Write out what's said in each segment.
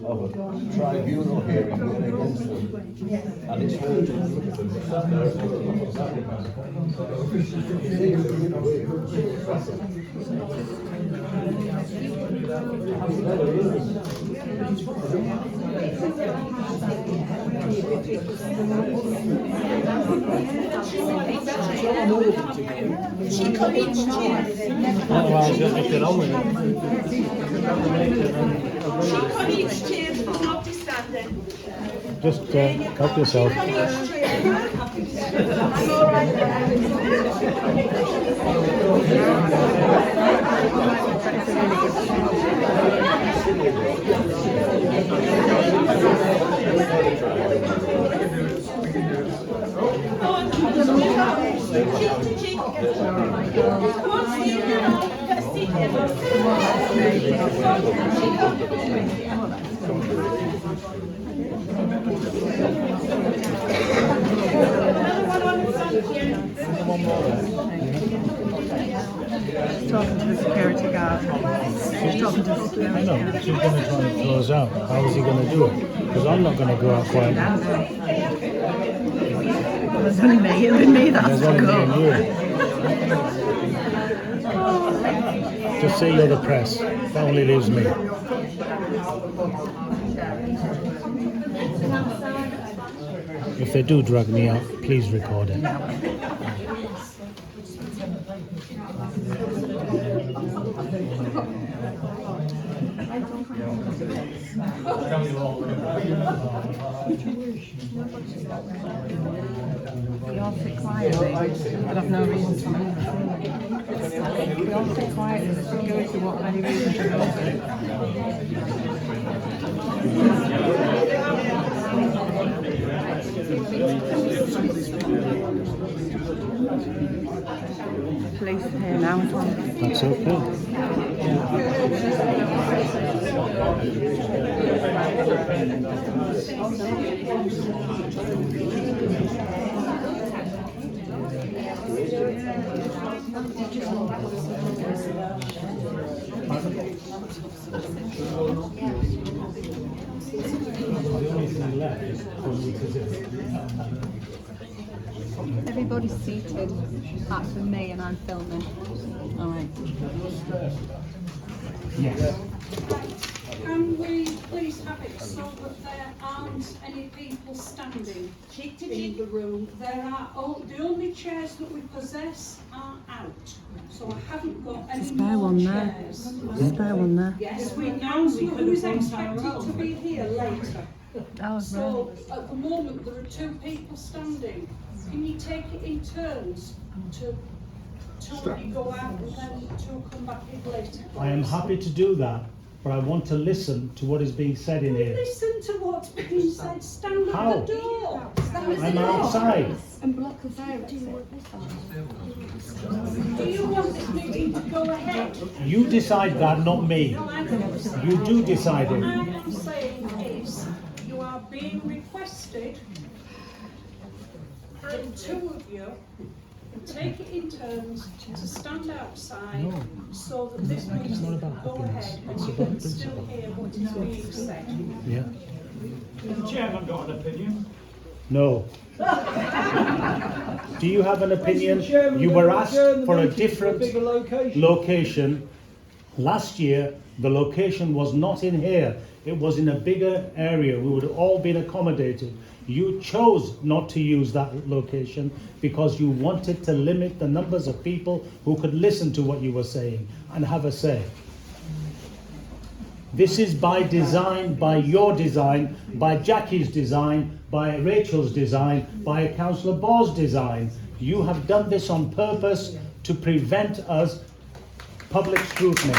of a tribunal hearing going against them. And it's heard. Well, just get on with it. Just help yourself. Talking to the security guard. She's talking to the security I know, she's going to try and throw us out. How is he going to do it? Because I'm not going to go out quietly. There's only me, it'll be me that's There's to only me go. and you. Just say you're the press. That only leaves me. If they do drag me out, please record it. We all sit quietly, but I've no reason to move. We all sit quietly, the security won't have any reason to move. Police are here now as well. That's okay. Everybody's seated, apart from me, and I'm filming. All right. Yes. Can we please have it so that there aren't any people standing in the room? There are the only chairs that we possess are out, so I haven't got any Spare more one there. chairs. Spare one there. Yes, we know who's expected to be here later. Oh, So at the moment there are 2 people standing. Can you take it in turns to you go out and then 2 come back in later? I am happy to do that, but I want to listen to what is being said in here. Listen to what's being said. Stand How? at the door. I'm outside. and block the fire. Do you want this meeting to go ahead? You decide that, not me. No, I'm not saying. You do decide What it. I am saying is, you are being requested, that 2 of you take it in turns to stand outside so that this meeting can go ahead and you can still hear what is being said. Yeah. The chairman got an opinion. No. Do you have an opinion? Mr. Chairman, You were don't asked adjourn the for a meeting to different bigger location. location. Last year, the location was not in here. It was in a bigger area. We would have all been accommodated. You chose not to use that location because you wanted to limit the numbers of people who could listen to what you were saying and have a say. This is by design, by your design, by Jackie's design, by Rachel's design, by Councillor Ball's design. You have done this on purpose to prevent us public scrutiny.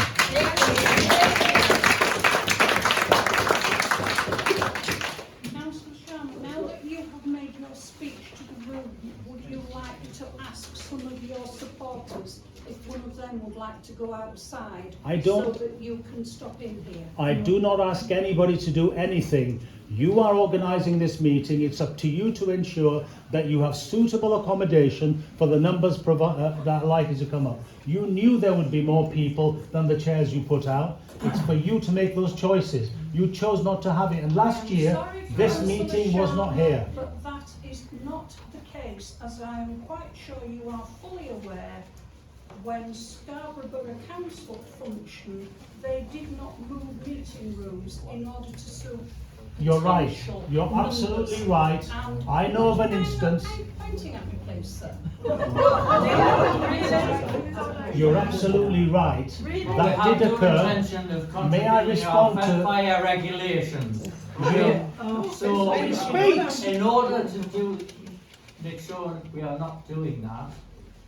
Councillor Sharma, now that you have made your speech to the room, would you like to ask some of your supporters if one of them would like to go outside I don't- so that you can stop in here. I do not ask anybody to do anything. You are organising this meeting. It's up to you to ensure that you have suitable accommodation for the numbers that are likely to come up. You knew there would be more people than the chairs you put out. It's for you to make those choices. You chose not to have it. And last year, Sorry, this Councillor meeting was not Sharma, here. But that is not the case, as I am quite sure you are fully aware. When Scarborough Borough Council functioned, they did not move meeting rooms in order to suit. You're right. potential You're numbers. absolutely right. And I know of an instance. Pointing at me, please, sir. You're absolutely right. That did occur. May I respond to? Fire regulations. Yeah. So, in order to make sure we are not doing that,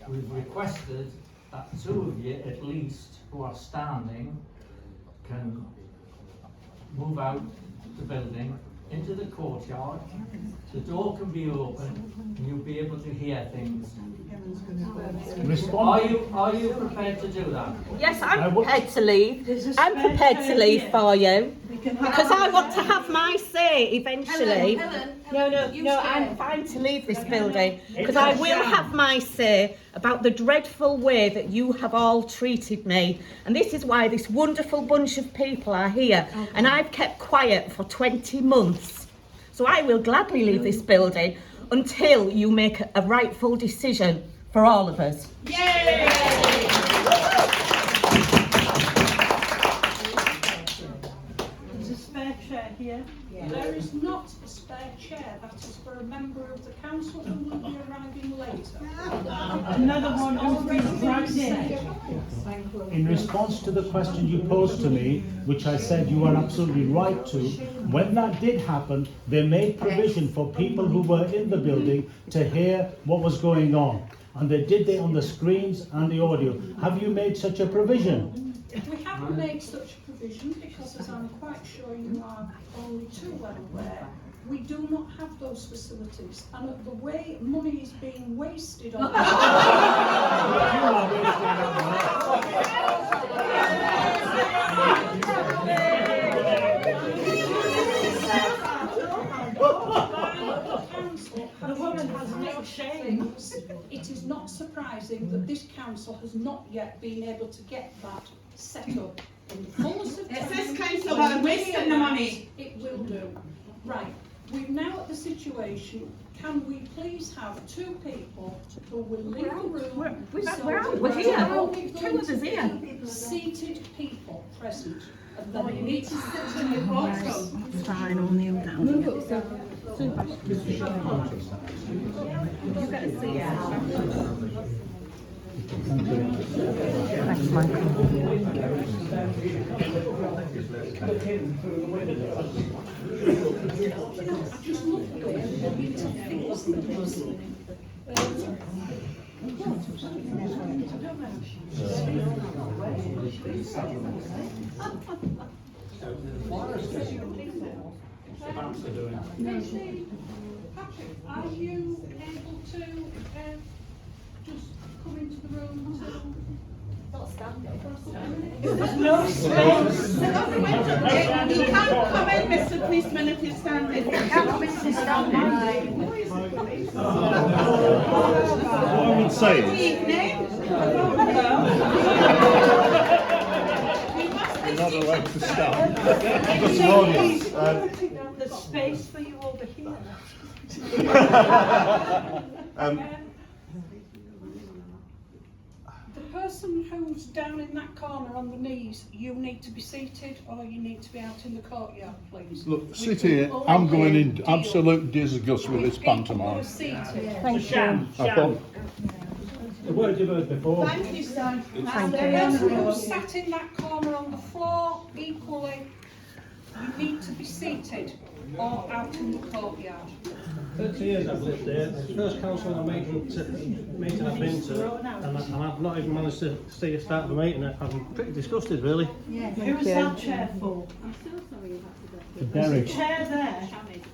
we've requested that two of you at least who are standing can move out the building into the courtyard. The door can be open and you'll be able to hear things. Respond. Are you prepared to do that? Yes, I I'm would- prepared to leave. I'm prepared to leave for you. Because I want to have my say eventually. No, I'm fine to leave this building. Because I will have my say about the dreadful way that you have all treated me. And this is why this wonderful bunch of people are here. And I've kept quiet for 20 months. So I will gladly leave this building until you make a rightful decision for all of us. There's a spare chair here. There is not a spare chair. That is for a member of the council who will be arriving later. Another one who's been dragged in. In response to the question you posed to me, which I said you are absolutely right to, when that did happen, they made provision for people who were in the building to hear what was going on. And they did it on the screens and the audio. Have you made such a provision? We haven't made such a provision because, as I'm quite sure you are only too well aware, we do not have those facilities. And the way money is being wasted on The woman has no shame. it is not surprising that this council has not yet been able to get that set up in the fullness of time. It's this council that are wasting the money. It will do. Right, we're now at the situation, can we please have two people who will leave the room? We're here. Only Two of us here. Seated people present. And No, then you need to sit in the courtroom. Fine, I'll kneel down. Thanks, Michael. just look at it, we need to fix things. Patrick, are you able to just come into the room to... There's no space. You can't come in, Mr. Policeman, if you're standing. You can't come in if you're standing. What I would say Good is, evening. you're not allowed to stand. Just an audience. There's space for you over here. The person who's down in that corner on the knees, you need to be seated or you need to be out in the courtyard, please. Look, sit here. I'm going in absolute disgust with this pantomime. Thank you. I thought, The word you've heard before. Thank you, sir. And the person who's sat in that corner on the floor, equally, you need to be seated or out in the courtyard. 30 years I've lived there. It's the first council meeting I've been to, and I've not even managed to see a start of a meeting. I'm pretty disgusted, really. Who's that chair for? Derek. Chair there.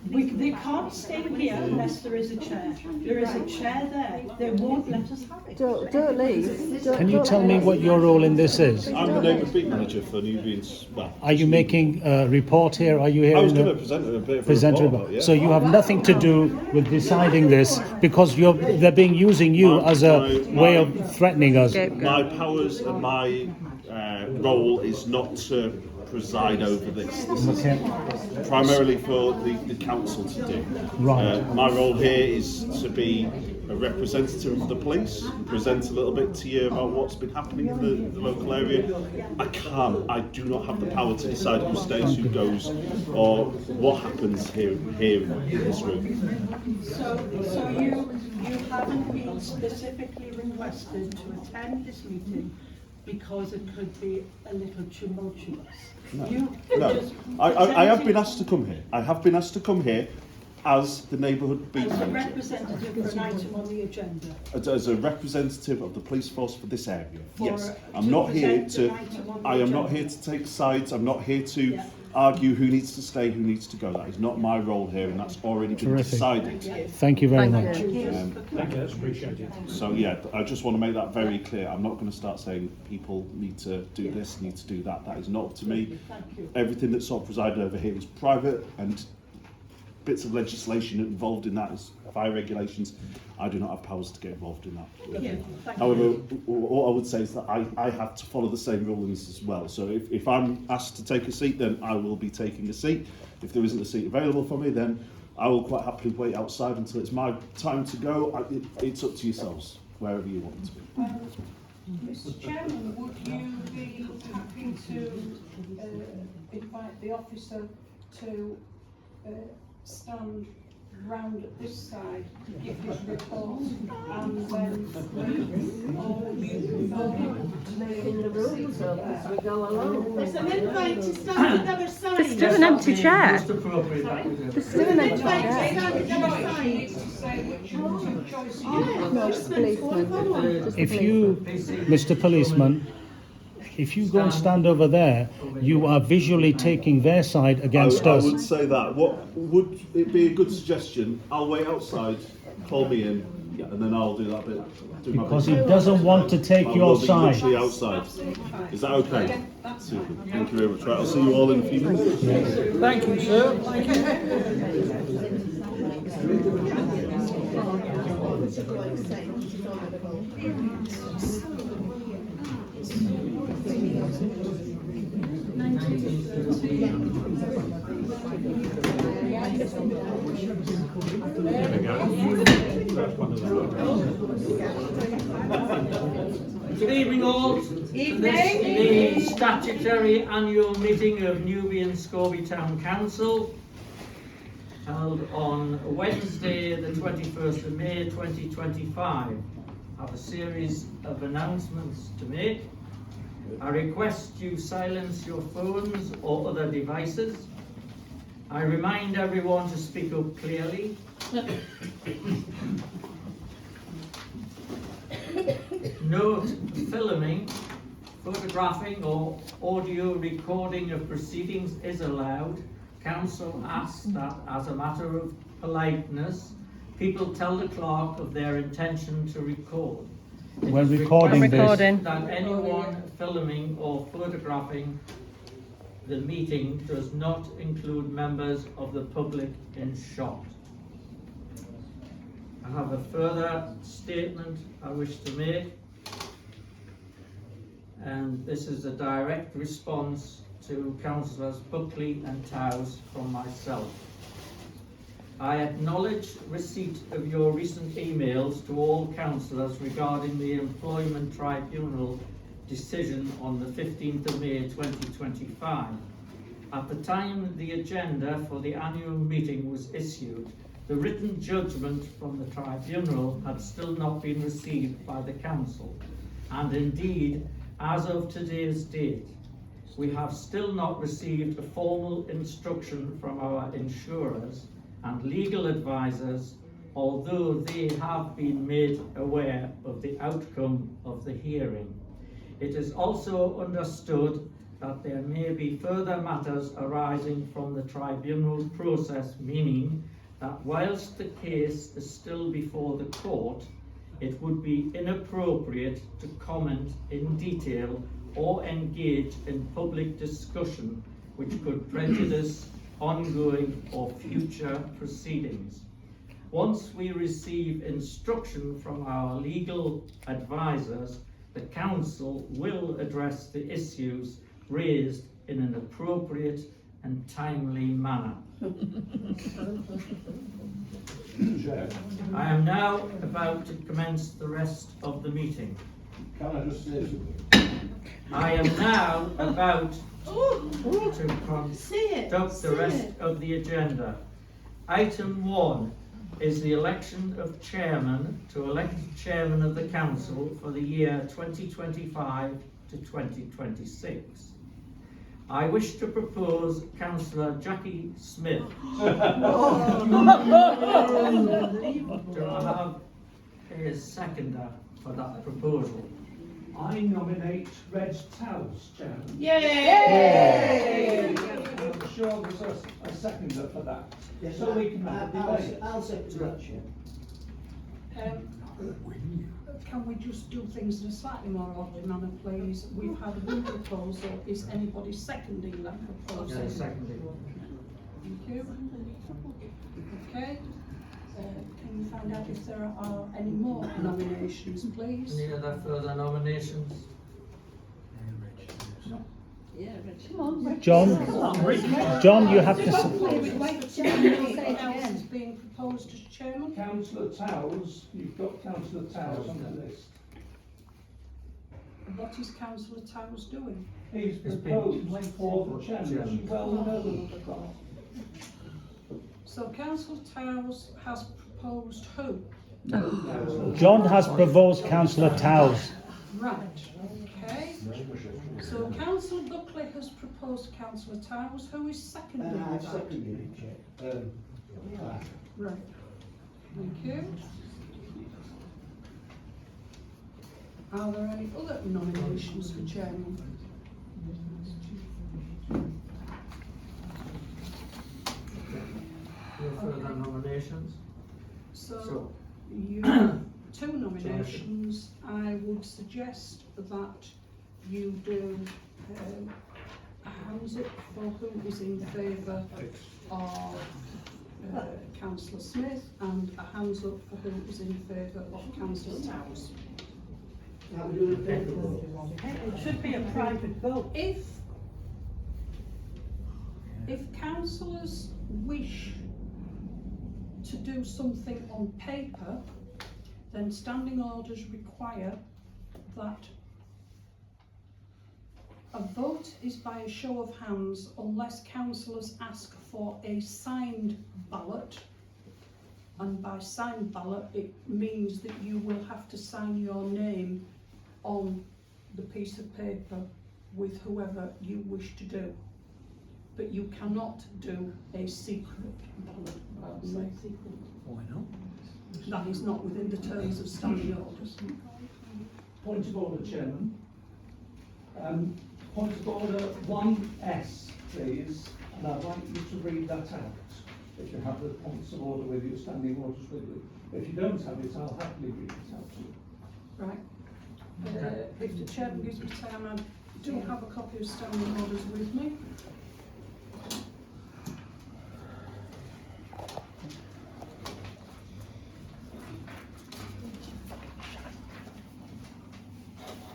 They can't stay here unless there is a chair. There is a chair there. They won't let us have it. Don't leave. Can you tell me what your role in this is? I'm the neighbourhood beat manager for Newby and Are you making a report here? Are you here? I was going to present a bit of a present report report. about, yeah. So you have nothing to do with deciding this because they're using you as a way of threatening us. My powers and my role is not to preside over this. This is primarily for the council to do. Right. My role here is to be a representative of the police, present a little bit to you about what's been happening in the local area. I do not have the power to decide who stays, who goes, or what happens here in this room. So you haven't been specifically requested to attend this meeting because it could be a little tumultuous. No. I have been asked to come here. I have been asked to come here as the neighbourhood beat As a manager. representative for an item on the agenda. As a representative of the police force for this area. Yes. To I'm not here present to an item on the I am not agenda. here to take sides. I'm not here to argue who needs to stay, who needs to go. That is not my role here, and that's already been Terrific. decided. Thank you very much. Thank you, that's appreciated. So yeah, I just want to make that very clear. I'm not going to start saying people need to do this, need to do that. That is not up to me. Everything that's sort of presided over here is private, and bits of legislation involved in that is fire regulations. I do not have powers to get involved in that. However, what I would say is that I have to follow the same rulings as well. So if I'm asked to take a seat, then I will be taking a seat. If there isn't a seat available for me, then I will quite happily wait outside until it's my time to go. It's up to yourselves, wherever you want to be. Mr. Chairman, would you be happy to invite the officer to stand round at this side, give his report, and then all of you In the room, so as we go along. There's an invite to stand at the other side. There's still an empty chair. Most appropriate that we do. There's still an empty Invite to chair. stand at the other side. needs to say which two choices you No, just policeman. If you, Mr. Policeman, if you go and stand over there, you are visually taking their side against I us. would say that. What would it be a good suggestion? I'll wait outside, call me in, and then I'll do that bit. Do my Because bit. he doesn't want to take I your will be side. literally outside. Is that okay? Super. Thank you very much. Right, I'll see you all in a few minutes. Thank you, sir. Good evening all. Evening. This is the statutory annual meeting of Newby and Scalby Town Council, held on Wednesday the 21st of May 2025. I have a series of announcements to make. I request you silence your phones or other devices. I remind everyone to speak up clearly. Note, filming, photographing or audio recording of proceedings is allowed. Council asks that, as a matter of politeness, people tell the clerk of their intention to record. It We're is recording requested this. that anyone filming or photographing the meeting does not include members of the public in shot. I have a further statement I wish to make, and this is a direct response to Councillors Buckley and Towers from myself. I acknowledge receipt of your recent emails to all councillors regarding the Employment Tribunal decision on the 15th of May 2025. At the time the agenda for the annual meeting was issued, the written judgment from the tribunal had still not been received by the council, and indeed, as of today's date, we have still not received a formal instruction from our insurers and legal advisors, although they have been made aware of the outcome of the hearing. It is also understood that there may be further matters arising from the tribunal process, meaning that whilst the case is still before the court, it would be inappropriate to comment in detail or engage in public discussion which could prejudice ongoing or future proceedings. Once we receive instruction from our legal advisors, the council will address the issues raised in an appropriate and timely manner. I am now about to commence the rest of the meeting. Can I just say something? I am now about to conduct the rest of the agenda. Item 1 is the election of chairman to elect chairman of the council for the year 2025 to 2026. I wish to propose Councillor Jackie Smith. Do I have a seconder for that proposal? I nominate Reg Towles, Chairman. Yay! I'm sure there's a seconder for that. So we can have a debate. I'll second that, Chair. Can we just do things in a slightly more orderly manner, please? We've had one proposal. Is anybody seconding that proposal? Yeah, seconded. Thank you. Okay. Can you find out if there are any more nominations, please? Any other further nominations? John, you have to. Else is being proposed as chairman. Councillor Towles, you've got Councillor Towles on the list. What is Councillor Towles doing? He's proposed for the chairman. She's well known. So Councillor Towles has proposed who? John has proposed Councillor Towles. Right, okay. So Councillor Buckley has proposed Councillor Towles. Who is seconding I that? second it, Chair. Right, thank you. Are there any other nominations for chairman? No further nominations? So you have two nominations. I would suggest that you do a hands up for who is in favour of Councillor Smith and a hands up for who is in favour of Councillor Towles. Now we're doing a paper vote. It should be a private vote. If councillors wish to do something on paper, then standing orders require that a vote is by a show of hands unless councillors ask for a signed ballot. And by signed ballot, it means that you will have to sign your name on the piece of paper with whoever you wish to do. But you cannot do a secret ballot. Why not? That is not within the terms of standing orders. Point of order, Chairman. Point of order 1S, please, and I'd like you to read that out. If you have the points of order with you, standing orders with you. If you don't have it, I'll happily read it out to you. Right. If the chairman gives me time, I do have a copy of standing orders with me.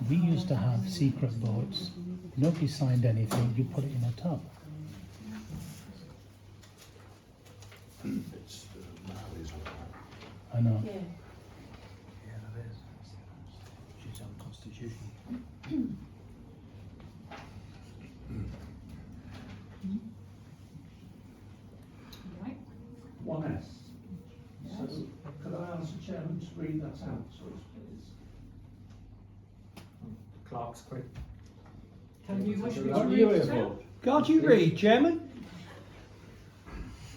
We used to have secret votes. Nobody signed anything, you put it in a tub. I know. Yeah. She's unconstitutional. Right. 1S. So, could I ask the Chairman to read that out to us, please? Clerk's quick. Can you wish me to Can't read it out? Can't you read, Chairman?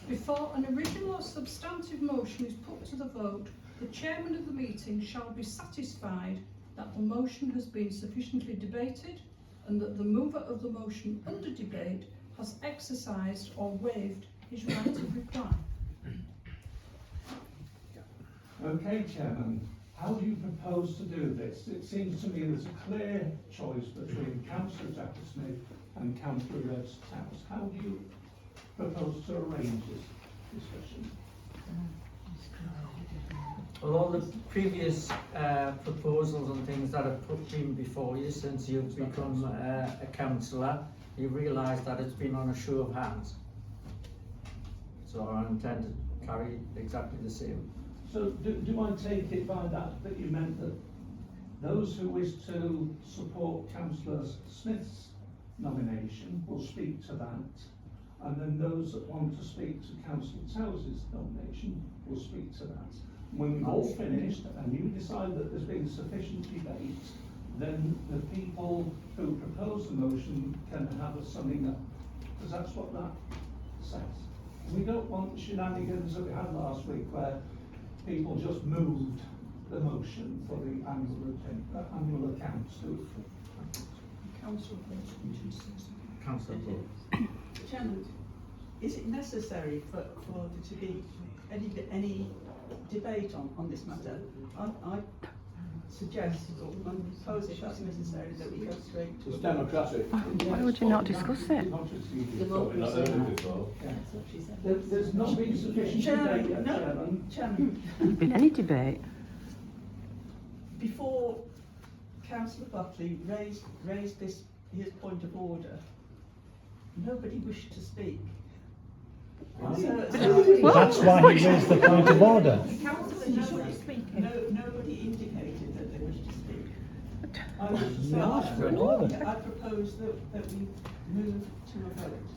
Before an original or substantive motion is put to the vote, the chairman of the meeting shall be satisfied that the motion has been sufficiently debated, and that the mover of the motion under debate has exercised or waived his right of reply. Okay, Chairman, how do you propose to do this? It seems to me there's a clear choice between Councillor Smith and Councillor Rhodes Towers. How do you propose to arrange this discussion? Well, all the previous proposals and things that have put been before you since you've become a councillor, you realise that it's been on a show of hands. So I intend to carry exactly the same. So do I take it by that you meant that those who wish to support Councillor Smith's nomination will speak to that, and then those that want to speak to Councillor Towers' nomination will speak to that? When we've all finished and you decide that there's been sufficient debate, then the people who propose the motion can have a summing up, because that's what that says. We don't want the shenanigans that we had last week where people just moved the motion for the annual accounts. Councillor Bull. Chairman, is it necessary for there to be any debate on this matter? I suggest, or I propose if that's necessary, that we go straight to... It's democratic. Why would you not discuss it? There's not been sufficient debate yet, Chairman. Chairman, There's been any debate. before Councillor Buckley raised his point of order, nobody wished to speak. That's why he raised the point of order. Nobody indicated that they wished to speak. I propose that we move to a vote.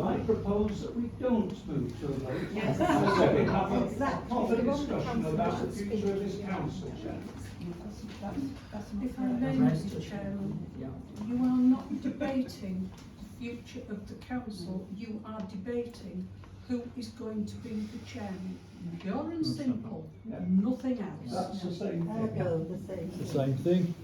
I propose that we don't move to a vote. Yes. So we have a proper discussion about the future of this council, Chairman. If I may, Mr. Chairman, you are not debating the future of the council, you are debating who is going to be the chairman. Pure and simple, nothing else. That's the same thing. The same thing.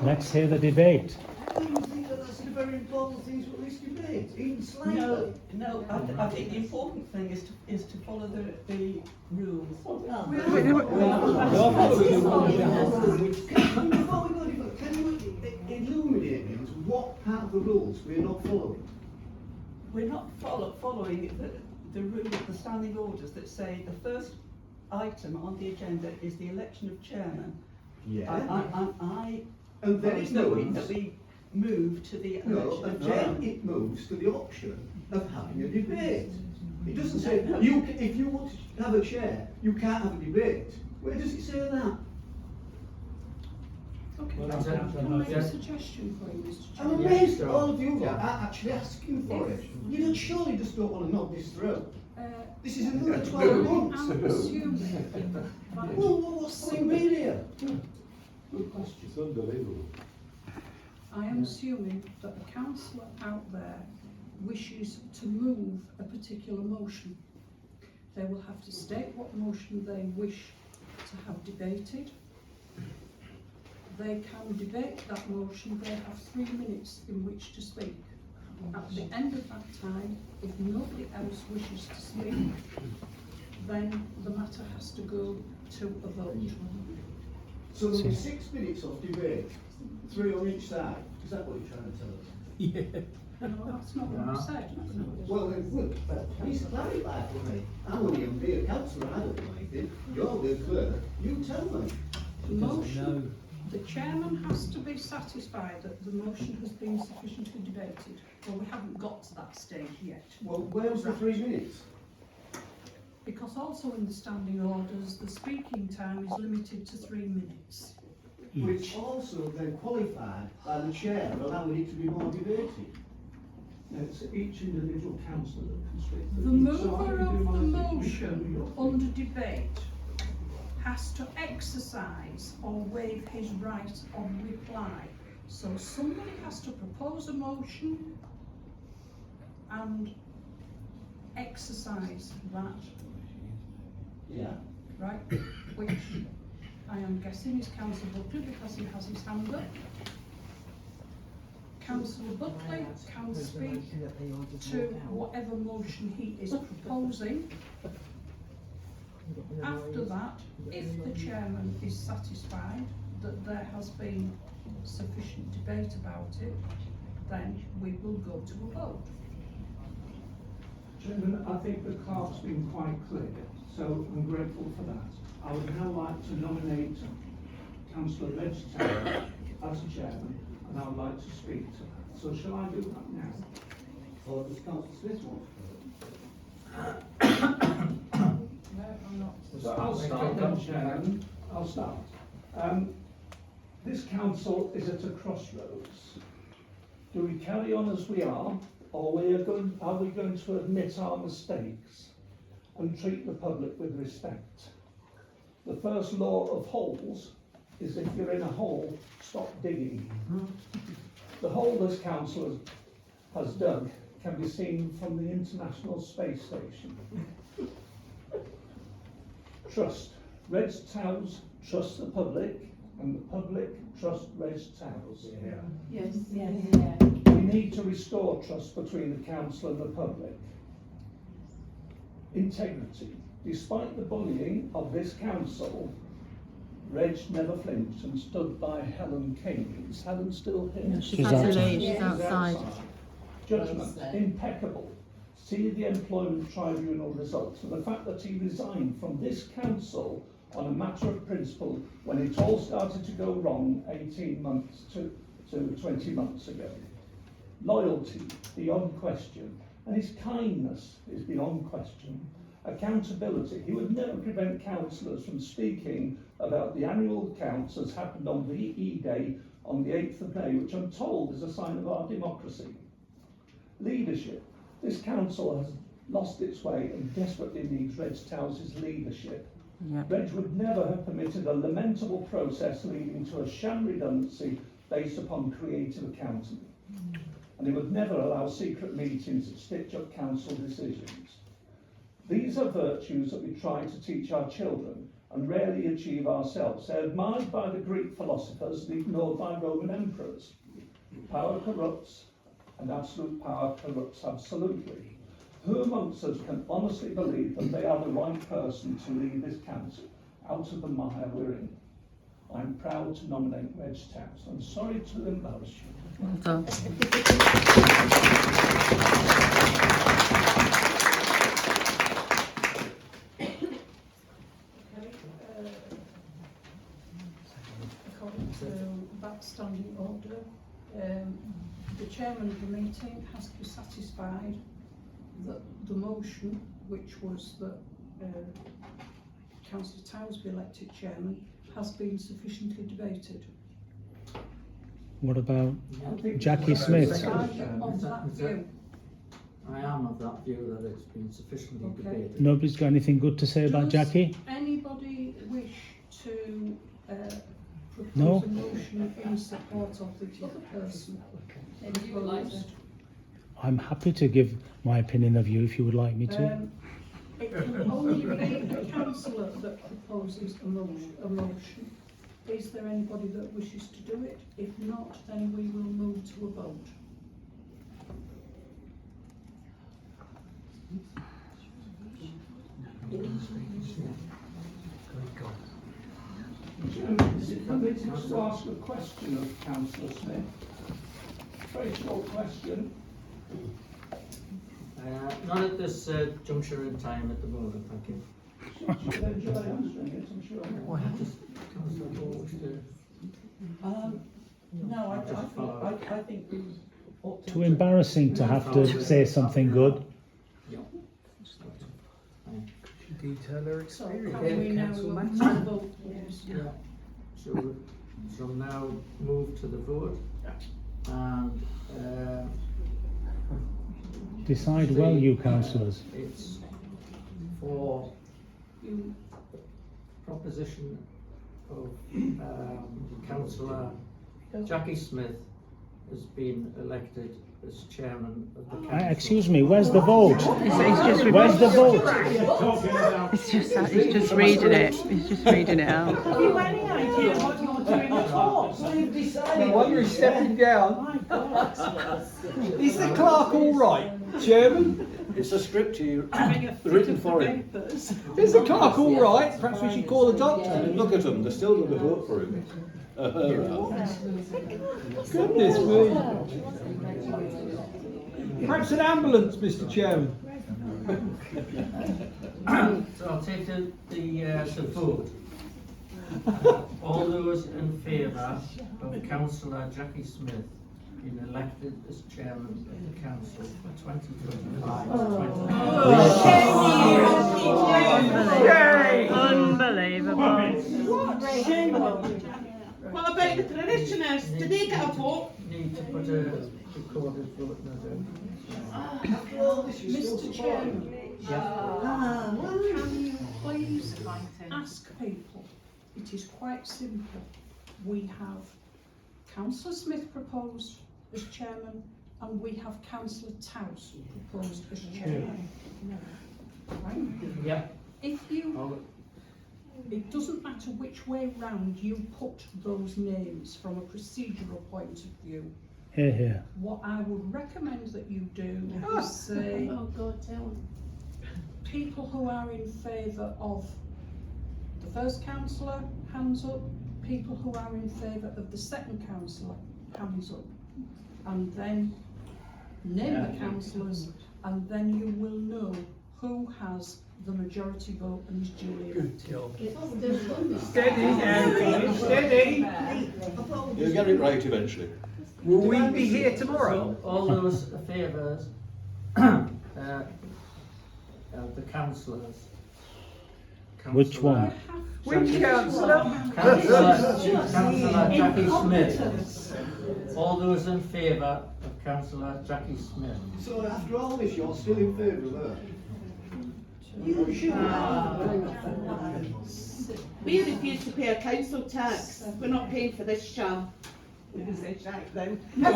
Let's hear the debate. I don't think that that's the very important things for this debate, even slightly. No, I think the important thing is to follow the rules. Before we go any further, can you illuminate me as to what part of the rules we're not following? We're not following the rule of the standing orders that say the first item on the agenda is the election of chairman. Yeah. I And then it propose moves. that we move to the No, election and of then chairman. it moves to the option of having a debate. It doesn't say, No. if you want to have a chair, you can't have a debate. Where does it say that? Okay, Well, can I make a suggestion for you, Mr. I'm Chairman? amazed sure. all of you are actually asking for it. You don't surely just don't want to knock this through. This is another 12 months. I'm assuming that Well, what's the point here? Good question. It's unbelievable. I am assuming that a councillor out there wishes to move a particular motion. They will have to state what motion they wish to have debated. They can debate that motion, they have 3 minutes in which to speak. At the end of that time, if nobody else wishes to speak, then the matter has to go to a vote. So there'll be 6 minutes of debate, 3 on each side. Is that what you're trying to tell us? No, that's not what I said. Well, then, good. Please clarify for me. I'm only going to be a councillor, I don't know anything. You're the clerk. You tell me. Motion, the chairman has to be satisfied that the motion has been sufficiently debated. Well, we haven't got to that stage yet. Well, where's the 3 minutes? Because also in the standing orders, the speaking time is limited to 3 minutes. Which also then qualified by the chair, allowing it to be more debated. It's each individual councillor that can speak. The mover of the motion under debate has to exercise or waive his right of reply. So somebody has to propose a motion and exercise that, Yeah. right? Which I am guessing is Councillor Buckley because he has his hand up. Councillor Buckley can speak to whatever motion he is proposing. After that, if the chairman is satisfied that there has been sufficient debate about it, then we will go to a vote. Chairman, I think the clerk's been quite clear, so I'm grateful for that. I would now like to nominate Councillor Reg Taylor as chairman, and I would like to speak to that. So shall I do that now? Or does Councillor Smith want So I'll start then, Chairman. I'll start. This council is at a crossroads. Do we carry on as we are, or are we going to admit our mistakes and treat the public with respect? The first law of holes is if you're in a hole, stop digging. The hole this council has dug can be seen from the International Space Station. Trust. Reg Towers trust the public, and the public trust Reg Towers. Yes. We need to restore trust between the council and the public. Integrity. Despite the bullying of this council, Reg never flinched and stood by Helen King. Is Helen still here? She's outside. She's outside. Judgment. Impeccable. See the employment tribunal results, and the fact that he resigned from this council on a matter of principle when it all started to go wrong 18 months to 20 months ago. Loyalty, beyond question, and his kindness is beyond question. Accountability, he would never prevent councillors from speaking about the annual accounts as happened on VE Day on the 8th of May, which I'm told is a sign of our democracy. Leadership, this council has lost its way and desperately needs Reg Towers' leadership. Yep. Reg would never have permitted a lamentable process leading to a sham redundancy based upon creative accounting. And he would never allow secret meetings that stitch up council decisions. These are virtues that we try to teach our children and rarely achieve ourselves. They're admired by the Greek philosophers and ignored by Roman emperors. Power corrupts, and absolute power corrupts absolutely. Who amongst us can honestly believe that they are the right person to lead this council out of the mire we're in? I'm proud to nominate Reg Towers. I'm sorry to embarrass you. Well done. According to that standing order, the chairman of the meeting has to be satisfied that the motion, which was that Councillor Towers be elected chairman, has been sufficiently debated. What about I think Jackie this is a Smith? very Are second you chairman. of that view? I am of that view that it's been sufficiently Okay. debated. Nobody's got anything good to say about Does Jackie? anybody wish to propose No. a motion in support of the other person? Proposed? I'm happy to give my opinion of you if you would like me to. It can only be the councillor that proposes a motion. Is there anybody that wishes to do it? If not, then we will move to a vote. Chairman, is it permitted to ask a question of Councillor Smith? Very short question. Not at this juncture in time at the moment, thank you. She'll enjoy answering it, I'm sure. Councillor Hall, wish to- No, I think we ought to. Too embarrassing to have to say something good. Yeah. Detail her So experience. can we now Council move matter. to the vote, please? Yeah. So now move to the vote. And Decide well, you councillors. it's for You, proposition of Councillor Jackie Smith has been elected as chairman of the council. Excuse me, where's the vote? He's Where's the vote? just reading it. He's just reading it out. Have you any idea hear what you're doing at all. No wonder he's stepping down. My God. Is the clerk all right, Chairman? It's a script here, Having a fit written of for the him. papers. Is the clerk all right? Perhaps we should call the doctor. Look at them, they're still going to vote for him. Goodness me. Perhaps an ambulance, Mr. Chairman. So I'll take the vote. All those in favour of Councillor Jackie Smith being elected as chairman of the council for 2025 Unbelievable. What about the parishioners? Did they get a vote? Need to put a recorded vote in there. Mr. Chairman, Yeah. can you please ask people? It is quite simple. We have Councillor Smith proposed as chairman, and we have Councillor Towse proposed as chairman. Right? Yeah. If you, it doesn't matter which way round you put those names from a procedural point of view. Here, here. What I would recommend that you do is say, Oh God, tell them. people who are in favour of the first councillor, hands up. People who are in favour of the second councillor, hands up. And then name the councillors, and then you will know who has the majority vote and is duly elected. Steady now, please, steady. You'll get it right eventually. Will we be here tomorrow? So all those favours of the councillors. Which one? Which councillor? Councillor Jackie Smith. All those in favour of Councillor Jackie Smith. So after all this, you're still in favour of her? You should. We refuse to pay a council tax. We're not paying for this sham. We can say shout then. Are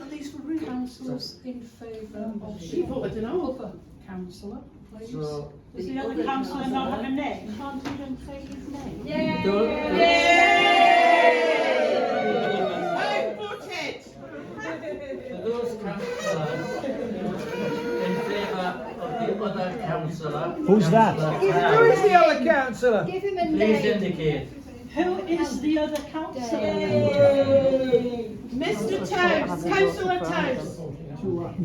these for real? Councillors in favour of She voted no. other councillor, please. So Does the other councillor not have a name? Can't even say his name. I voted. for those councillors in favour of the other councillor. Who's that? Who is the other councillor? Give him a Please indicate. Who is the other councillor? Mr. Towse, Councillor Towse. You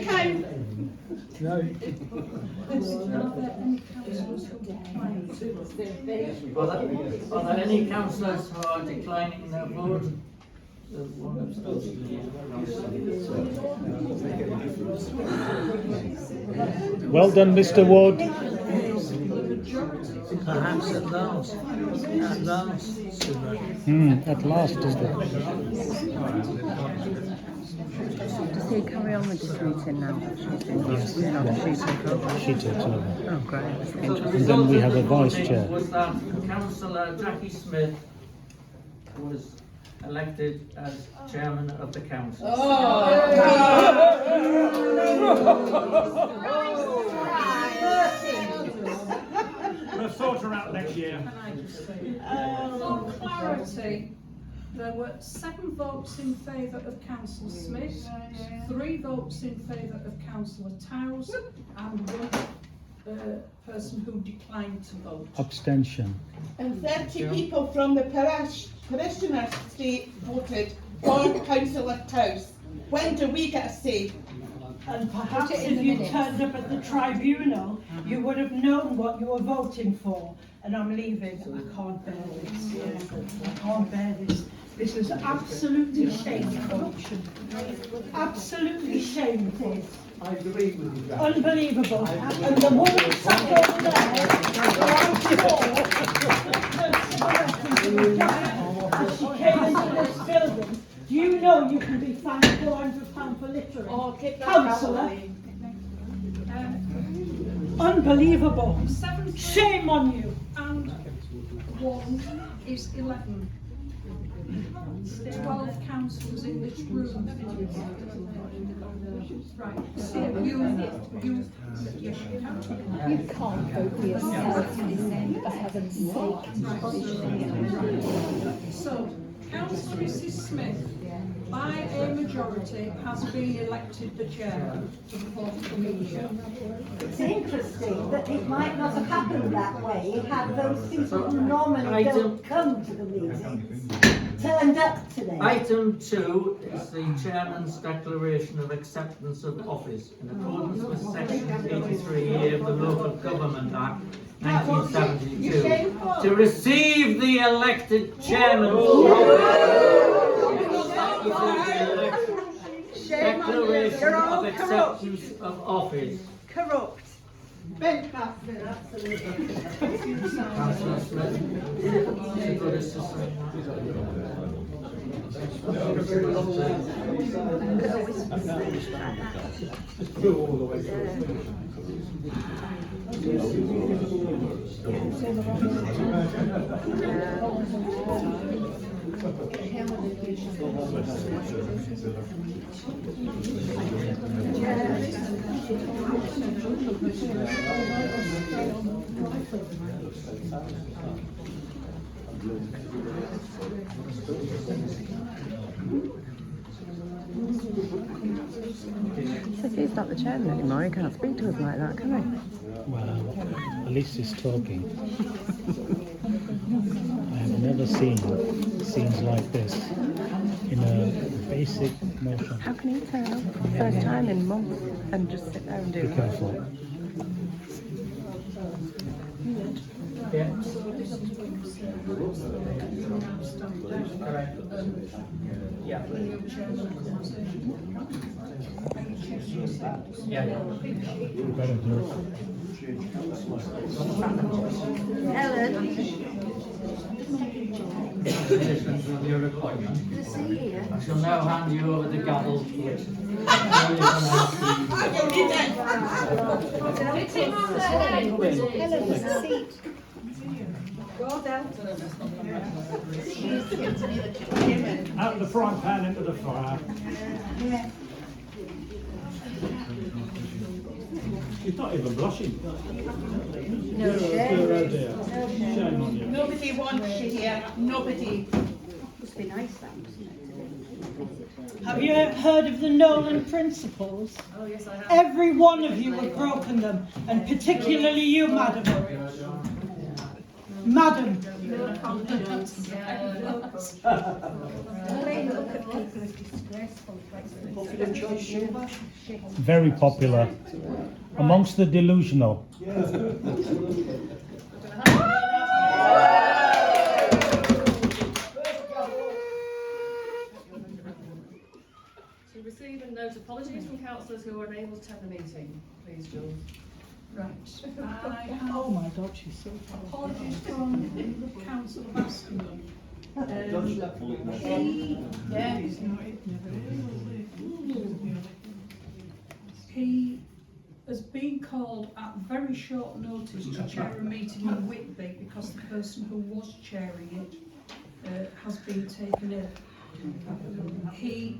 can. No. Are there any councillors who decline to? Are there any councillors who are declining their vote? There's one abstention. Well done, Mr. Ward. Perhaps at last. At last. At last, is there? Does he carry on with this meeting now? She takes over. Oh, great. And then we have a vice chair. Was that Councillor Jackie Smith was elected as chairman of the council. We'll sort her out next year. Can I just say, for clarity, there were 7 votes in favour of Councillor Smith, 3 votes in favour of Councillor Towse, and 1 person who declined to vote. Abstention. And 30 people from the parishioner state voted for Councillor Towse. When do we get a say? And perhaps if you turned up at the tribunal, you would have known what you were voting for. And I'm leaving. I can't bear this. I can't bear this. This is absolutely shameful. Absolutely shameful. I agree with you. Unbelievable. And the woman sat over there, as she came into this building, do you know you can be fined £400 for littering? Councillor. Unbelievable. 7 Shame on you. and 1 is 11. 12 councillors in this room. Right, so you yes, you can. You can't vote for yourself, for heaven's sake. So, Councillor Mrs Smith, by a majority, has been elected the chair for the forthcoming year. It's interesting that it might not have happened that way had those people who normally don't come to the meetings turned up today. Item 2 is the Chairman's Declaration of Acceptance of Office in accordance with Section 83A of the Local Government Act 1972 to receive the elected Chairman's Declaration of Acceptance of Office. Corrupt. Ben Catherine, absolutely. Councillor Smith, is it good as to say So he's not the chairman anymore, he can't speak to us like that, can he? Well, at least he's talking. I have never seen scenes like this in a basic motion. How can he turn up for the first time in months and just sit there and do Be that? careful. Yeah. Yeah. Better do. Helen. Your appointment. I shall now hand you over the gavel. Helen's seat. Out of the frying pan into the fire. Yeah. She's not even blushing. No shame. Shame on you. Nobody wants you here. Nobody. Must be nice, that, mustn't it? Have you heard of the Nolan principles? Oh yes, I have. Every one of you have broken them, and particularly you, madam. Madam. No confidence. Look at people as disgraceful. Very popular. Amongst the delusional. To receive and note apologies from councillors who were unable to attend the meeting. Please, Jules. Right. I have Oh my God, she's so apologies from Councillor Baskin. He has been called at very short notice to chair a meeting in Whitby because the person who was chairing it has been taken ill.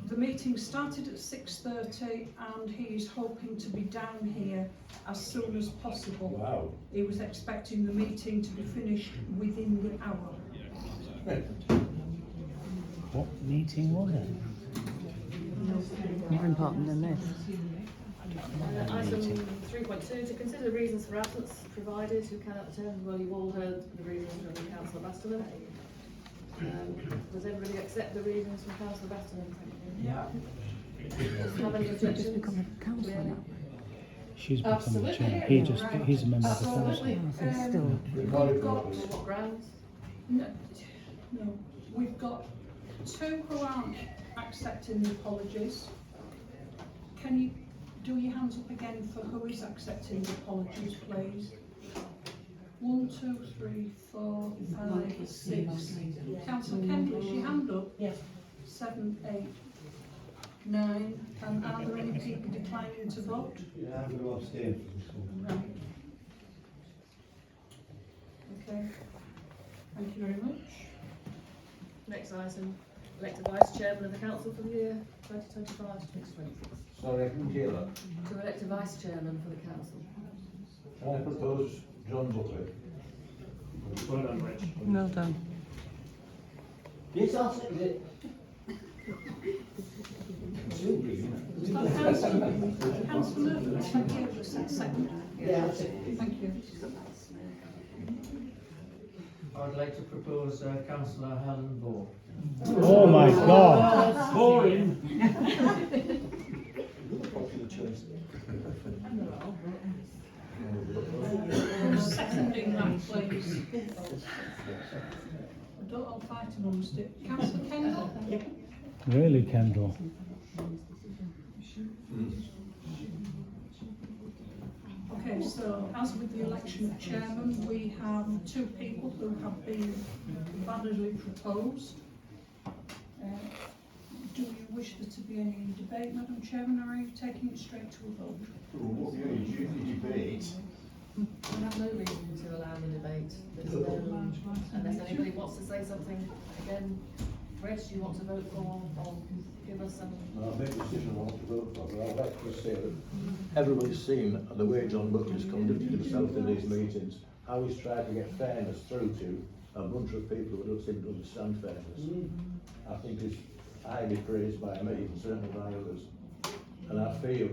The meeting started at 6:30 and he is hoping to be down here as soon as possible. Wow. He was expecting the meeting to be finished within the hour. What meeting was it? More important than this. Item 3.2, to consider the reasons for absence provided who cannot attend. Well, you've all heard the reasons from Councillor Baston. Does everybody accept the reasons from Councillor Baston? Yeah. Have any Just objections? become a councillor now. She's become the Absolutely. chair. He's a member of the council. Absolutely. Still. We've got, What grounds? no, we've got two who aren't accepting the apologies. Can you do your hands up again for who is accepting the apologies, please? 1, 2, 3, 4, 5, 6. Councillor Kendall, is your hand up? Yes. 7, 8, 9. And are there any people declining to vote? Yeah, I'm going to abstain from this one. Right. Okay. Thank you very much. Next item, elect a vice chairman of the council for the year 2025 to 2026. Sorry, I couldn't hear that. To elect a vice chairman for the council. Can I propose John Buckley? Well done, Rich. Well done. Yes, I'll second it. Councillor, thank you, second. Yeah, I'll second it. Thank you. I would like to propose Councillor Helen Ball. Oh my God. Boring. Who's seconding that, please? I don't all fight amongst it. Councillor Kendall? Really, Kendall. Okay, so as with the election of chairman, we have two people who have been validly proposed. Do you wish there to be any debate, Madam Chairman, or are you taking it straight to a vote? What are you doing? Debate? We have no reason to allow the debate. There's no, unless anybody wants to say something again. Reg, do you want to vote for or give us some? I'll make a decision on what to vote for, but I'd like to say that everybody's seen the way John Buckley's conducted himself in these meetings, how he's tried to get fairness through to a bunch of people who don't seem to understand fairness. I think it's highly praised by me and certainly by others. And I feel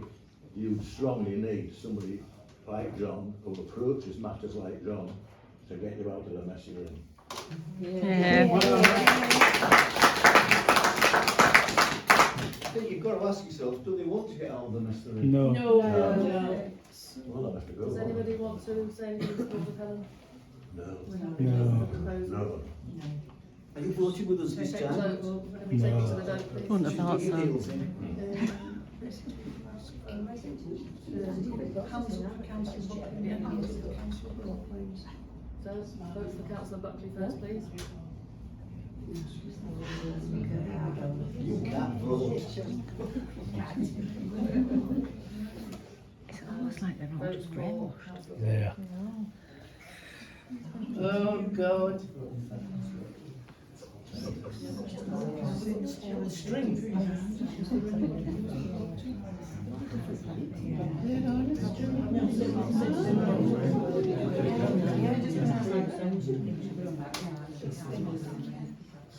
you strongly need somebody like John who approaches matters like John to get you out of the mess you're in. I think you've got to ask yourself, do they want to get out of the mess they're in? No. No. Well, I'll have to go. Does anybody want to say anything in support of Helen? No. No. Are you voting with us this Take a time? vote. Can we take it to the vote, please? Wouldn't have thought so. Councillor Buckley and Councillor Ball, please. So, vote for Councillor Buckley first, please. You can't vote. It's almost like they're all just brainwashed. Yeah. Oh God.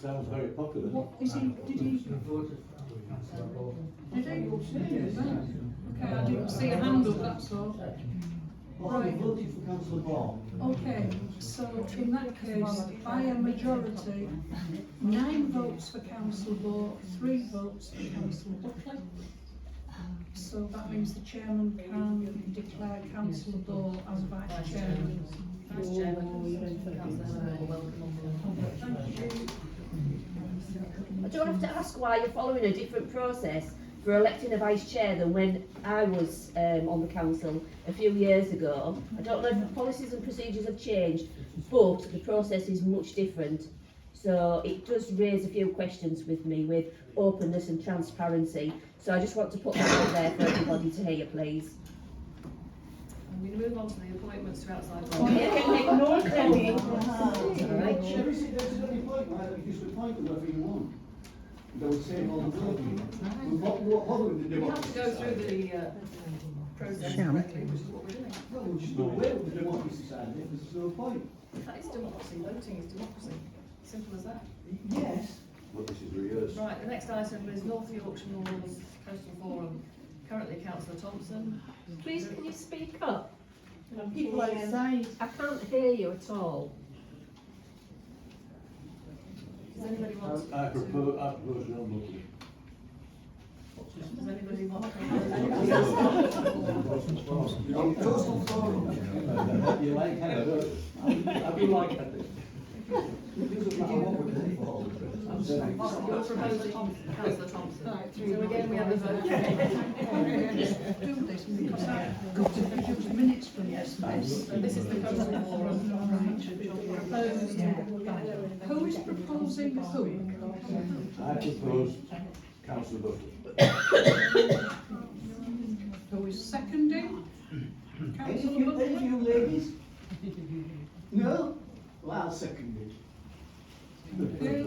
Sounds very popular. What is he, did he? Did he? Okay, I didn't see a hand up, that's all. Right. Voting for Councillor Ball. Okay, so in that case, by a majority, 9 votes for Councillor Ball, 3 votes for Councillor Buckley. So that means the chairman can declare Councillor Ball as vice chairman. Vice chairman, Councillor Helen, welcome on board. Thank you. I don't have to ask why you're following a different process for electing a vice chair than when I was on the council a few years ago. I don't know if the policies and procedures have changed, but the process is much different. So it does raise a few questions with me with openness and transparency. So I just want to put that out there for everybody to hear, please. I'm going to move on to the appointments to outside No, Debbie. Alright. There's any point why you just appoint whoever you want. They would say all the voting. What other than the We have to go democracy through side? the process correctly, which is what we're doing. Well, we'll just do away with the democracy side of it, there's no point. That is democracy, voting is democracy. Simple as that. Yes. Well, this is yours. Right, the next item is North Yorkshire Moors Coastal Forum. Currently Councillor Thompson. Please, can you speak up? People outside. I can't hear you at all. Does anybody want to? I propose John Buckley. Does anybody want Coastal Forum. You like Helen? I do like Helen. It doesn't matter what we're doing for. You're proposing Councillor Thompson. So again, we have a vote. Do this because I've got to produce minutes from yesterday. So this is the Coastal Forum. Proposed. Who is proposing who? I propose Councillor Buckley. Who is seconding? Any Councillor of Buckley? you ladies? No? Well, I'll second it. Okay.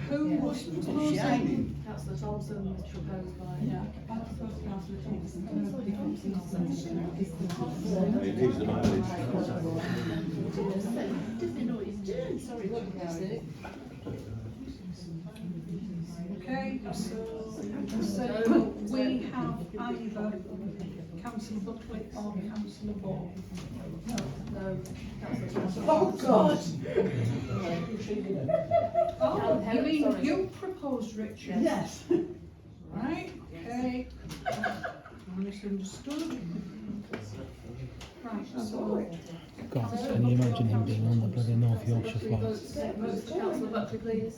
Who was proposing? Councillor Thompson was proposed by. It needs the mileage. Okay, so we have either Councillor Buckley or Councillor Ball. No, Councillor Thompson. Oh, God! Oh, you mean you proposed, Richard? Yes. Right, okay. Misunderstood. Right, so. God, can you imagine him being on the bloody North Yorkshire flight? Votes for Councillor Buckley, please.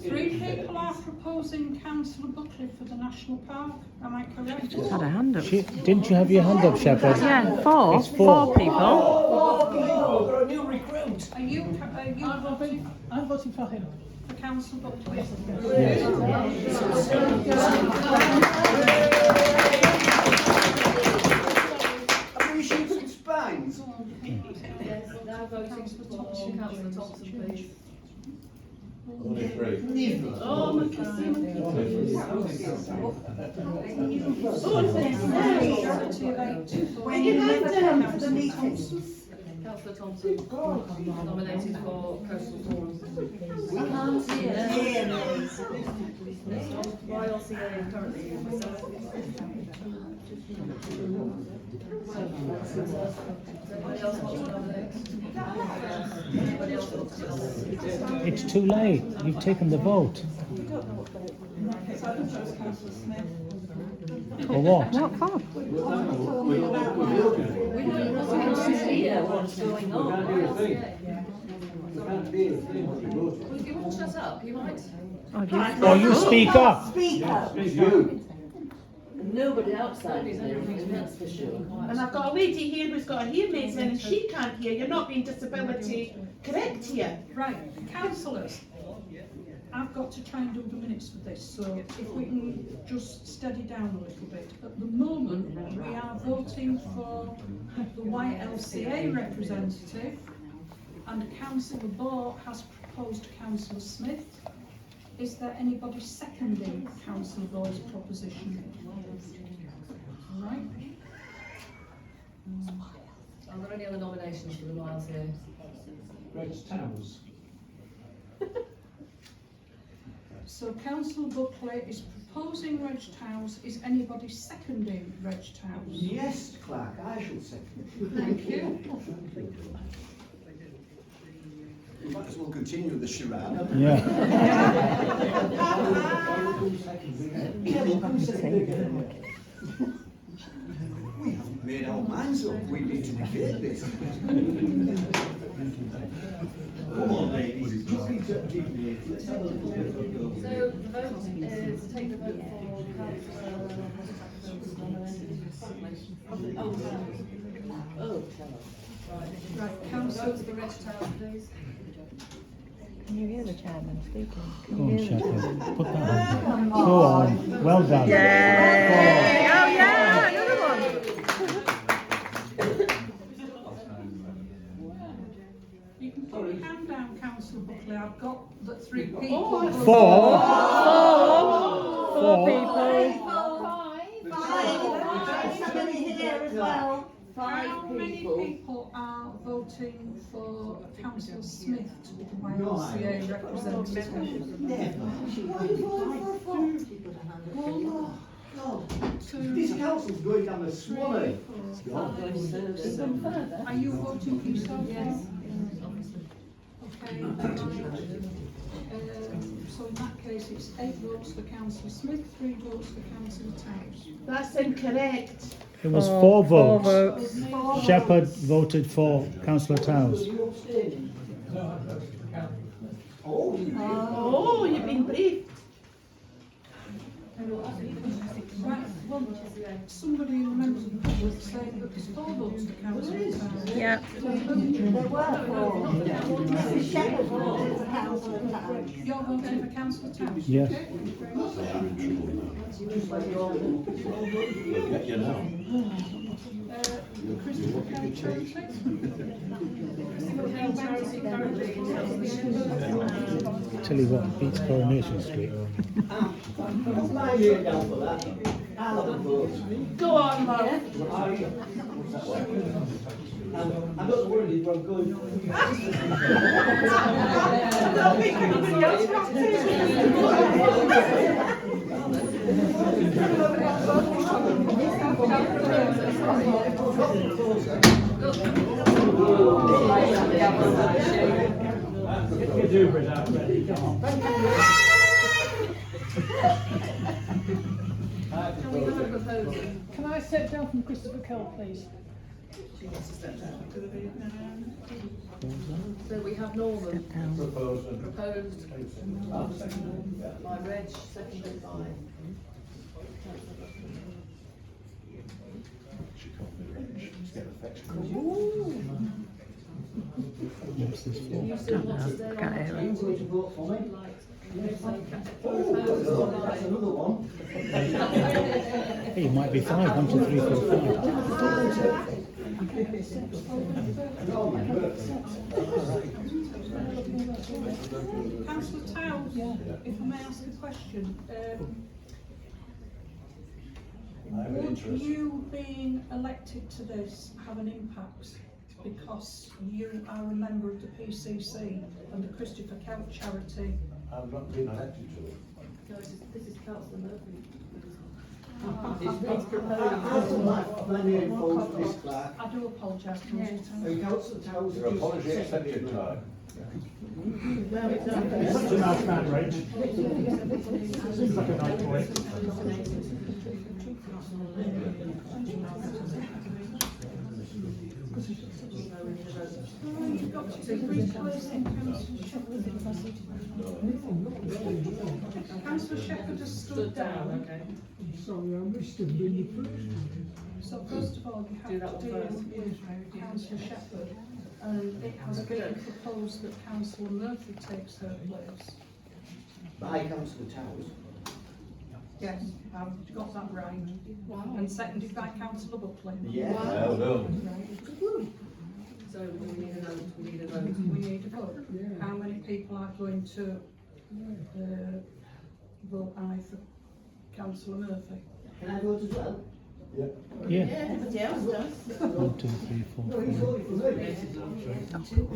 Three people are proposing Councillor Buckley for the National Park, am I correct? Had a hand up. Didn't you have your hand up, Shepherd? Yeah, four. It's four. People. Got a new recruit. Are you voting I'm voting for him. for Councillor Buckley? Appreciate some spines. Yes, now voting for Councillor Thompson, please. Only three. Oh, my God. When you go down to the meetings. Councillor Thompson nominated for Coastal Forum. We can't see it. YLCA currently myself. Anybody else want to nominate? Anybody else want to nominate? It's too late. You've taken the vote. In that case, I propose Councillor Smith. For what? What for? We don't hear what's going on. Well, if you all shut up, you might. Oh, you speak up. Speak up. Nobody outside is hearing, that's for sure. And I've got a lady here who's got a hearing aid and she can't hear. You're not being disability correct here. Right, councillors, I've got to try and do the minutes for this, so if we can just steady down a little bit. At the moment, we are voting for the YLCA representative, and Councillor Ball has proposed Councillor Smith. Is there anybody seconding Councillor Ball's proposition? Right. Are there any other nominations for the YLCA? Reg Towers. So Councillor Buckley is proposing Reg Towers. Is anybody seconding Reg Towers? Yes, Clark, I shall second. Thank you. We might as well continue the charade. Yeah. We haven't made our minds up. We need to debate this. Come on, ladies. Just need to debate. Let's have a little bit of a go. So the vote is to take the vote for Right, Councillor. Vote for the Reg Towers, please. Can you hear the chairman speaking? Go on, Shepherd. Put that on. Go on. Well done. Yay! Oh yeah, another one. You can put your hand down, Councillor Buckley. I've got the three people. Four people. Five. Somebody here as well. How many people are voting for Councillor Smith to be the YLCA representative? Never. This council's going down a swallow. Are you voting for yourself? Yes. Okay. So in that case, it's 8 votes for Councillor Smith, 3 votes for Councillor Towers. That's incorrect. It was four votes. Shepherd voted for Councillor Towers. Oh, you've been briefed. Right. somebody in the members of the public saying that there's 4 votes for council town. Yeah. There were 4. Mrs Shepherd voted for council of town. You're voting for council town? Yes. Okay, thank you very much. We'll get you now. Christopher County Charity? Tell you what, beats Coronation Street. Put my name down for that. I'll have a vote. Go on, love. I'm not worried where I'm going. Don't think anybody else You do bring that ready, come on. Can we have a proposal? Can I step down from Christopher Cole, please? So we have Norman Proposed. proposed by Reg, seconded by. What's this for? You still want to stay on that? Are you going to vote for me? Proposed That's by. another one. Hey, it might be 5, 1, 2, 3, 4, 5. Councillor Towns, if I may ask a question, would you being elected to this have an impact because you are a member of the PCC and the Christopher Count charity? I've not been elected to it. No, this is Councillor Murphy. I do apologise, Councillor Towns. Your apology accepted, Clerk. Such a nice man, Rach. Seems like a nice boy. Councillor Shepherd has stood down. Sorry, I missed him being the first. So first of all, you have to deal with Councillor Shepherd, and it has been proposed that Councillor Murphy takes her place. By Councillor Towers. Yes, I've got that right. And seconded by Councillor Buckley. Yeah. Well done. So we need a vote, we need a vote. We need a vote. How many people are going to vote aye for Councillor Murphy? Can I vote as well? Yeah. Yeah. Everybody else does. 1, 2, 3, 4. No, he's voting for me.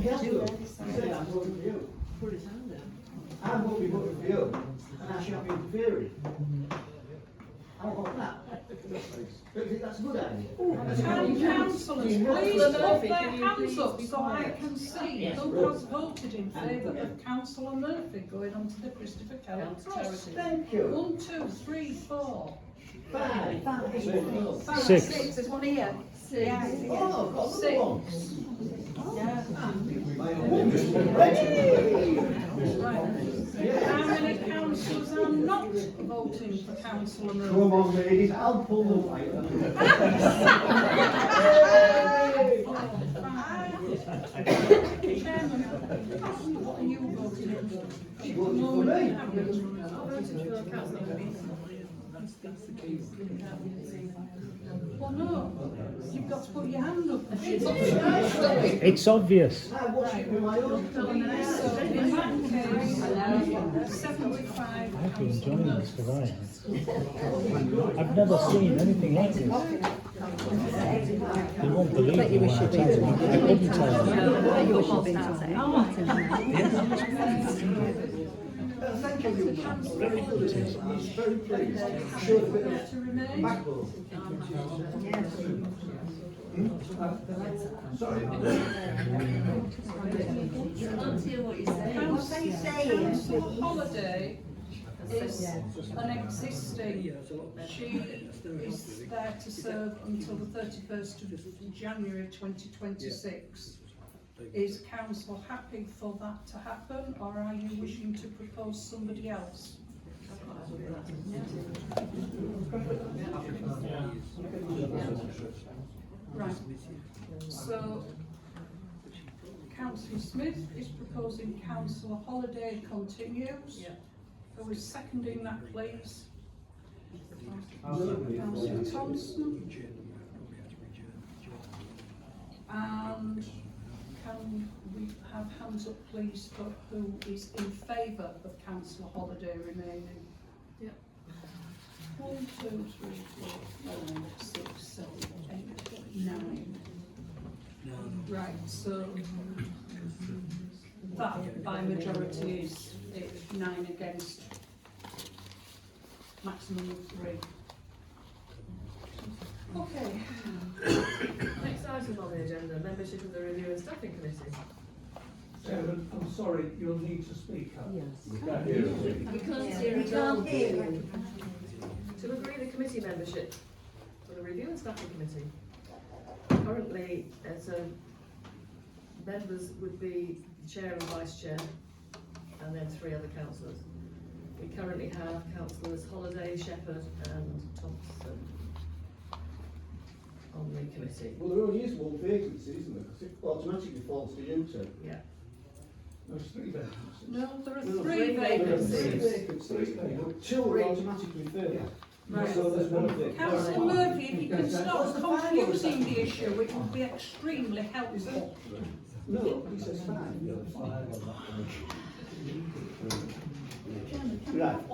He has to. He said I'm voting for you. Put his hand down. I'm voting for you, and I shan't be interfering. How about that? Don't you think that's a good idea? Town councillors, please Councillor put Murphy, their can you hands please up be so I quiet? can see who has voted in favour of Councillor Murphy going on to the Christopher Cowell Council Trust. charity. Thank you. 1, 2, 3, 4. 5. 5, 6. 6. There's one here. Yeah. Oh, I've got Six. another one. Yeah. Yeah. How many councillors are not voting for Councillor Murphy? Come on, ladies, I'll pull the weight. Chairman, what are you voting for? She voted for me. I voted for Councillor Murphy. Well, no, you've got to put your hand up. It's obvious. I watched it with my own. So in that case, 75. I've been enjoying this for a while. I've never seen anything like this. You won't believe me when I tell you. I couldn't tell you. Thank you, very good. I'm very pleased. Showed a bit of backbone. Sorry. Councillor Holiday is an existing, she is there to serve until the 31st of January 2026. Is council happy for that to happen, or are you wishing to propose somebody else? Right. So, Councillor Smith is proposing Councillor Holiday continues. Yeah. Who is seconding that, please? Councillor Thompson. And can we have hands up, please, for who is in favour of Councillor Holiday remaining? Yeah. 1, 2, 3, 4, 5, 6, 7, 8, 9. Right, so that by majority is 9 against, maximum of 3. Okay. Next item on the agenda, membership of the Review and Staffing Committee. Chairman, I'm sorry, you'll need to speak up. Yes. We can't hear you. We can't Yeah. hear We at all. can't hear you. To agree the committee membership for the Review and Staffing Committee. Currently, members would be the chair and vice chair, and then 3 other councillors. We currently have councillors Holiday, Shepherd and Thompson on the committee. Well, there only is one vacancy, isn't there? Because it automatically falls to you two. Yeah. There's 3 vacancies. No, there are There are 3 three vacancies. vacancies. 3 vacancies. 2 are automatically filled. Right. So there's 1 vacancy. Councillor Murphy, if you can stop confusing the issue, it would be extremely helpful. No, he says 5. Right.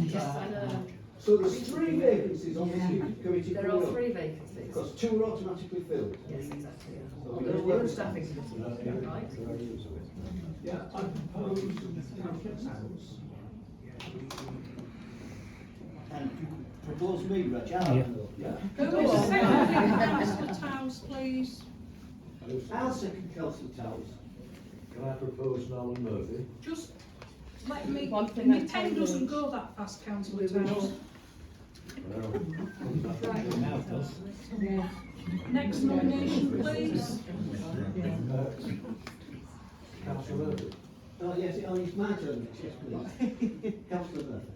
Yes, I know. So there's 3 vacancies on this committee. There are 3 vacancies. Because 2 are automatically filled. Yes, exactly. So On we the don't Review and work- Staffing Committee, right? Yeah, I propose Councillor Towns. And propose me, Reg. Yeah. Yeah. Who is seconding Councillor Towns, please? I'll second Councillor Towns. Can I propose Norman Murphy? Just let me, One thing my at a pen time, doesn't please. go that fast, Councillor Towns. Right. Next nomination, please. Councillor Murphy. Oh, yes, it's my turn next, yes, please. Councillor Murphy.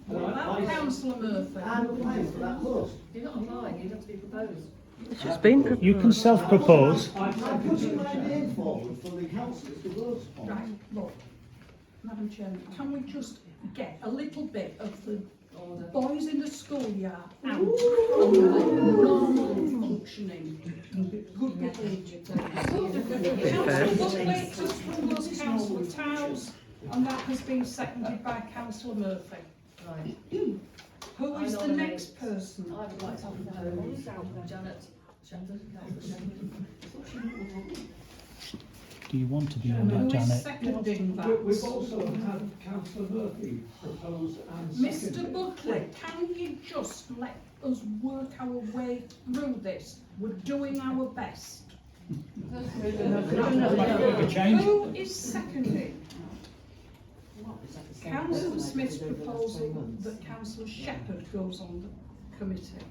Well, Councillor Murphy. I'm applying for that post. You're not applying, you'd have to be proposed. It's just been You can self-propose. I'm putting my name forward for the councillors to vote on. Right, look, Madam Chairman, can we just get a little bit of the boys in the schoolyard out of normal functioning, good behaviour, please. Councillor Buckley has proposed Councillor Towns, and that has been seconded by Councillor Murphy. Right. Who is the next person? I would like to propose Janet Shepherd, Councillor Shepherd. Do you want to be on Who that, is Janet? seconding We've that? also had Councillor Murphy propose and Mr seconded. Buckley, can you just let us work our way through this? We're doing our best. Who is seconding? Councillor Smith's proposal that Councillor Shepherd goes on the committee.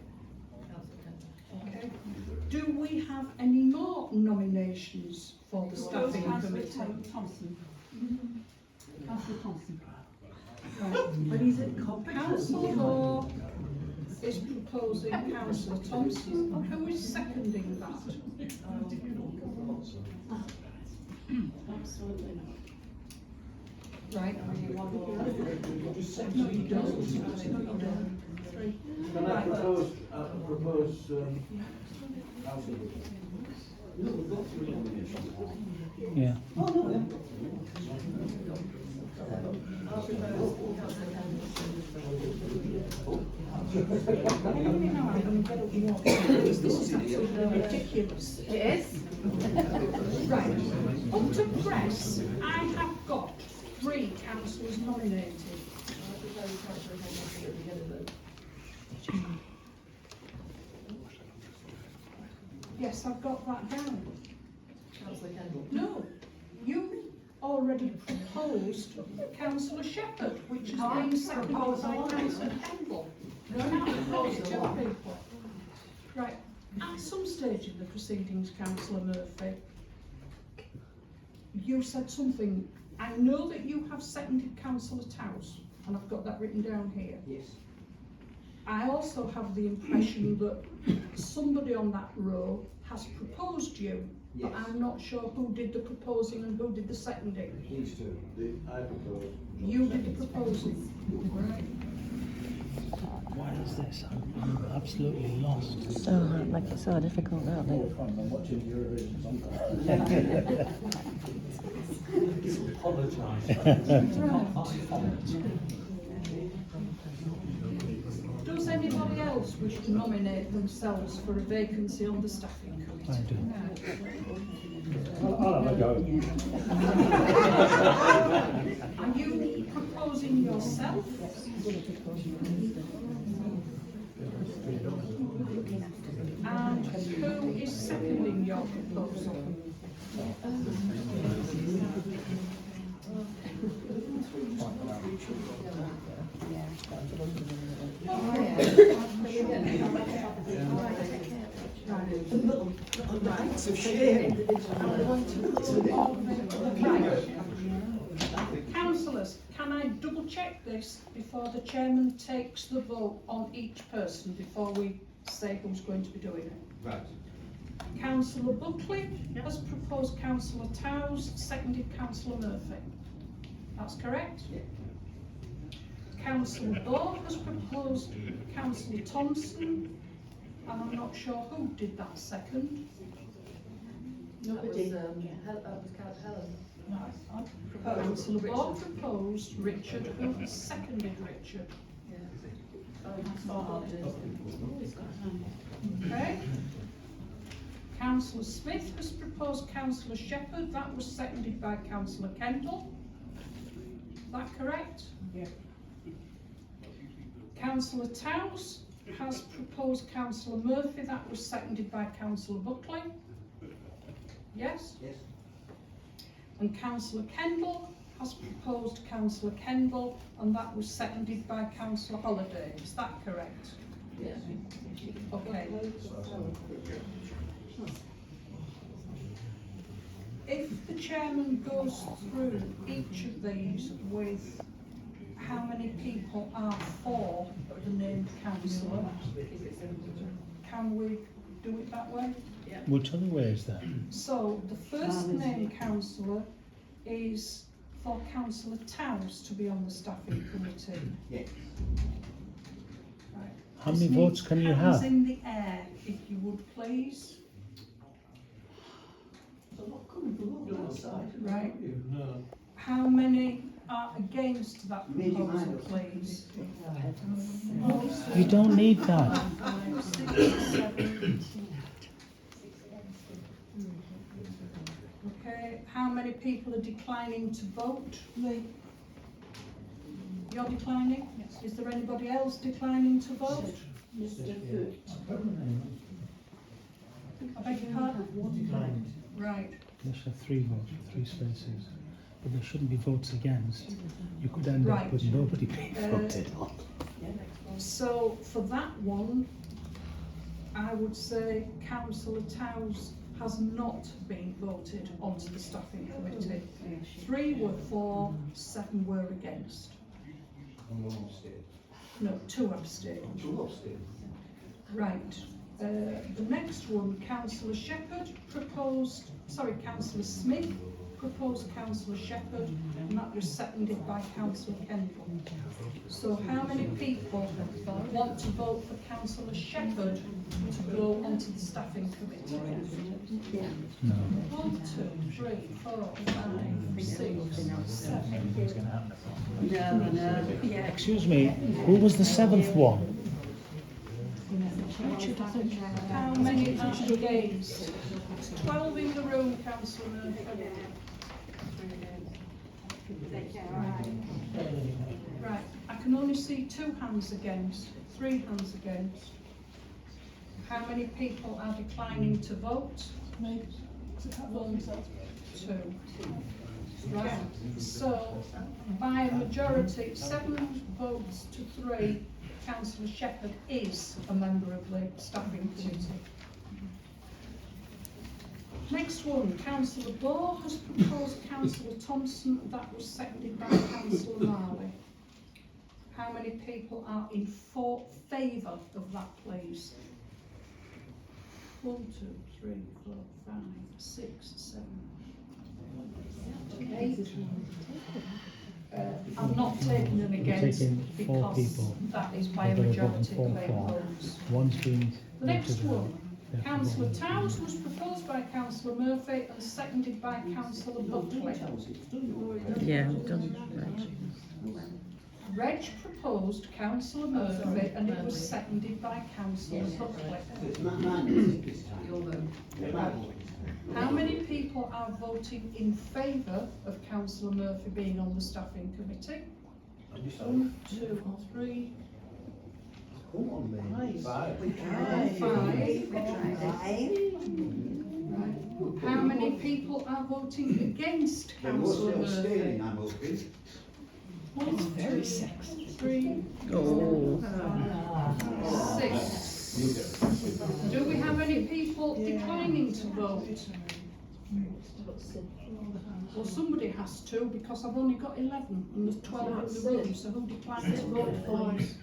Okay. Do we have any more nominations for the staffing committee? Thompson. Councillor Thompson. Right. But he's at Councillor Moore is proposing Councillor Thompson. Who is seconding that? Absolutely not. Right. No, you don't. Can I propose, Councillor? No, we've got 3 nominations. Yeah. Oh, no, yeah. I'll propose Councillor Ridiculous. It is. Right. Up to press, I have got 3 councillors nominated. Yes, I've got that down. Councillor Kendall. No, you already proposed Councillor Shepherd, which has been seconded by Councillor Kendall. Now I've got it, 2 people. Right, at some stage in the proceedings, Councillor Murphy, you said something I know that you have seconded Councillor Towse, and I've got that written down here. Yes. I also have the impression that somebody on that row has proposed you, but Yes. I'm not sure who did the proposing and who did the seconding. These two. I propose. You did the proposing, right? What is this? I'm absolutely lost. So make it so difficult, don't they? I'm watching Eurovision Song Contest. Does anybody else wish to nominate themselves for a vacancy on the staffing committee? I do. I'll have a go. Are you proposing yourself? And who is seconding your proposal? It's a shame. Councillors, can I double check this before the chairman takes the vote on each person before we say who's going to be doing it? Right. Councillor Buckley has proposed Councillor Towse, seconded Councillor Murphy. That's correct? Yeah. Councillor Bow has proposed Councillor Thompson, and I'm not sure who did that second. Nobody. That was Helen. Councillor Bow proposed Richard, who has seconded Richard. Okay. Councillor Smith has proposed Councillor Shepherd, that was seconded by Councillor Kendall. Is that correct? Yeah. Councillor Towse has proposed Councillor Murphy, that was seconded by Councillor Buckley. Yes? Yes. And Councillor Kendall has proposed Councillor Kendall, and that was seconded by Councillor Holliday. Is that correct? Yes. Okay. If the chairman goes through each of these with how many people are for the named councillor, can we do it that way? Which other way is that? So the first named councillor is for Councillor Towse to be on the staffing committee. Yes. Right. How many Just votes need can you hands have? in the air, if you would please. Right. How many are against that proposal, please? You don't need that. 5, 6, 7. Okay, how many people are declining to vote? Me. You're declining? Yes. Is there anybody else declining to vote? I beg your pardon? Right. There should have 3 votes, 3 spaces. But there shouldn't be votes against. You could end Right. up with nobody being voted on. So for that one, I would say Councillor Towse has not been voted onto the staffing committee. 3 were for, 7 were against. No, 2 abstained. Right. The next one, Councillor Shepherd proposed, Councillor Smith proposed Councillor Shepherd, and that was seconded by Councillor Kendall. So how many people want to vote for Councillor Shepherd to go onto the staffing committee? No. 1, 2, 3, 4, 5, 6, 7. Yeah. Excuse me, who was the 7th one? How many are against? 12 in the room, Councillor Murphy. Right, I can only see 2 hands against, 3 hands against. How many people are declining to vote? 1, 2. Right, so by a majority, 7 votes to 3, Councillor Shepherd is a member of the staffing committee. Next one, Councillor Bow has proposed Councillor Thompson, that was seconded by Councillor Marley. How many people are in favour of that, please? 1, 2, 3, 4, 5, 6, 7, 8. I'm not taking them against taking 4 because people. that is by a They've got to vote majority for of 8 4. votes. One's been The next voted out. one, They have to Councillor vote. Towns was proposed by Councillor Murphy and seconded by Councillor Buckley. Yeah, done. Reg proposed Councillor Murphy and it was seconded by Councillor Buckley. How many people are voting in favour of Councillor Murphy being on the staffing committee? 1, 2, 3, Come on, man. 5. Right. How many people are voting against Councillor Murphy? I'm hoping. 1, 2, 3, Oh. 6. Do we have any people declining to vote? Well, somebody has to, because I've only got 11 and there's 12 in the room, so who declines to vote for us?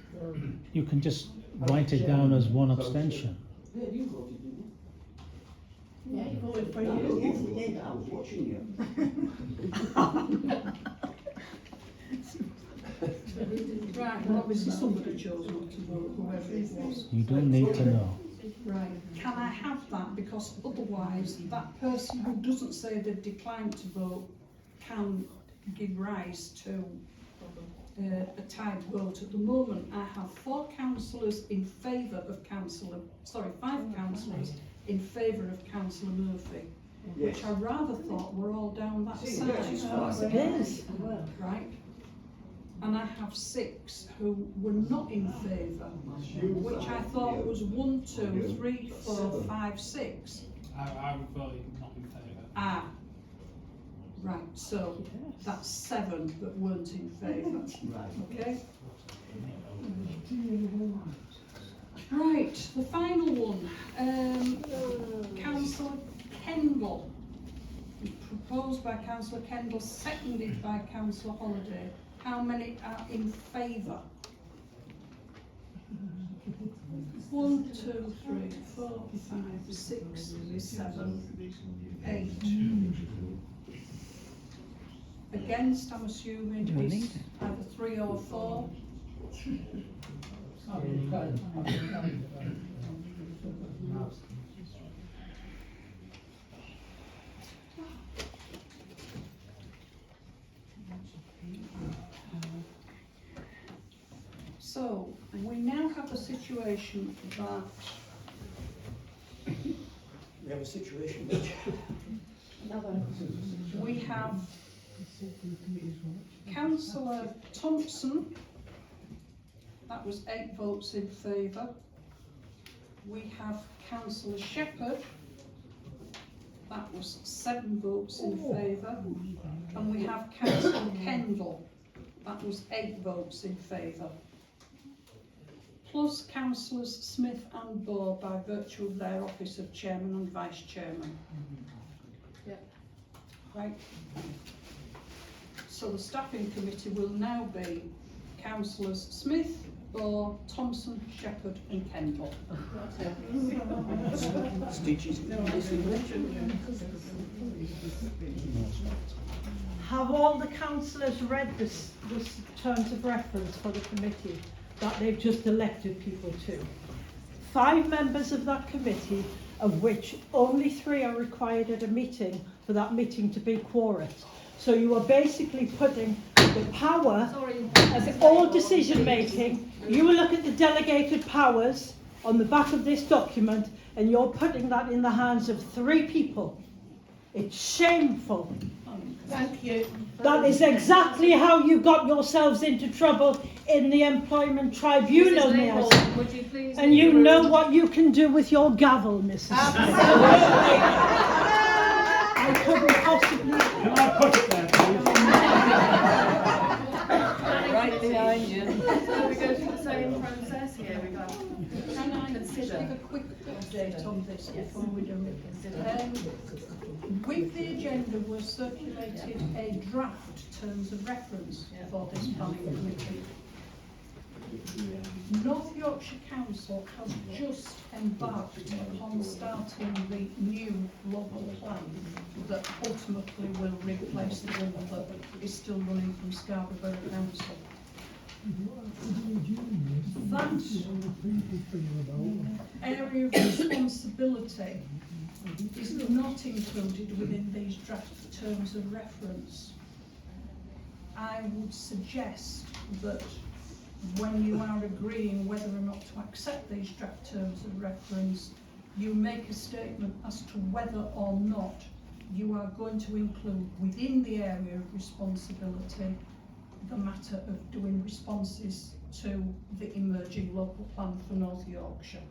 You can just write it down as 1 abstention. Yeah, you voted, didn't you? Yeah, you voted for No, you. you did. I was watching you. Right, well obviously somebody chose not to vote, whoever it was. You don't need to know. Right, can I have that? Because otherwise, that person who doesn't say they've declined to vote can give rise to a tied vote. At the moment, I have 4 councillors in favour of 5 councillors in favour of Councillor Murphy, which I rather thought were all down that side. Yes. Right? And I have 6 who were not in favour, which I thought was 1, 2, 3, 4, 5, 6. I would vote not in favour. Ah, right, so that's 7 that weren't in favour. Right. Okay? Right, the final one, Councillor Kendall. Proposed by Councillor Kendall, seconded by Councillor Holliday. How many are in favour? 1, 2, 3, 4, 5, 6, 7, 8. Against, I'm assuming, is either 3 or 4. So, we now have a situation that We have a situation we have Councillor Thompson, that was 8 votes in favour. We have Councillor Shepherd, that was 7 votes in favour. And we have Councillor Kendall, that was 8 votes in favour. Plus Councillors Smith and Bow by virtue of their office of Chairman and Vice Chairman. Yep. Right. So the staffing committee will now be Councillors Smith, Bow, Thompson, Shepherd and Kendall. Stitches. Have all the councillors read this terms of reference for the committee that they've just elected people to? 5 members of that committee, of which only 3 are required at a meeting for that meeting to be quorate. So you are basically putting the power of all decision making. You will look at the delegated powers on the back of this document and you're putting that in the hands of 3 people. It's shameful. Thank you. That is exactly how you got yourselves into trouble in the employment tribunal, Mrs. may I Maple, say. would you please And leave you the room? know what you can do with your gavel, Mrs. I couldn't possibly. Can I put it there, please? Right behind you. So we go through the same process here. We go. Can I just give a quick update on this before we do it? With the agenda was circulated a draft terms of reference for this planning committee. North Yorkshire Council has just embarked upon starting the new local plan that ultimately will replace the one that is still running from Scalby Borough Council. That area of responsibility is not included within these draft terms of reference. I would suggest that when you are agreeing whether or not to accept these draft terms of reference, you make a statement as to whether or not you are going to include within the area of responsibility the matter of doing responses to the emerging local plan for North Yorkshire.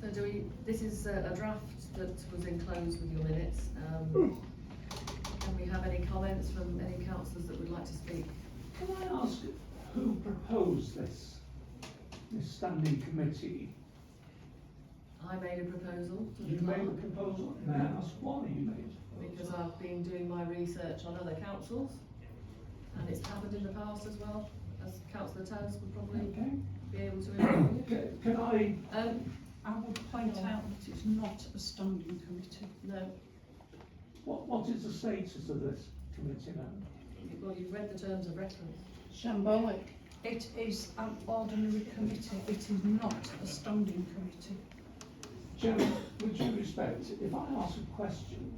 So this is a draft that was enclosed with your minutes. Can we have any comments from any councillors that would like to speak? Can I ask who proposed this standing committee? I made a proposal to the You clerk. made a proposal? May I ask why you made it? Because I've been doing my research on other councils, and it's happened in the past as well, as Councillor Towers would probably be able to inform you. Can I? I would point out that it's not a standing committee. No. What is the status of this committee now? Well, you've read the terms of reference. Shambolic. It is an ordinary committee. It is not a standing committee. Chairman, with due respect, if I ask a question,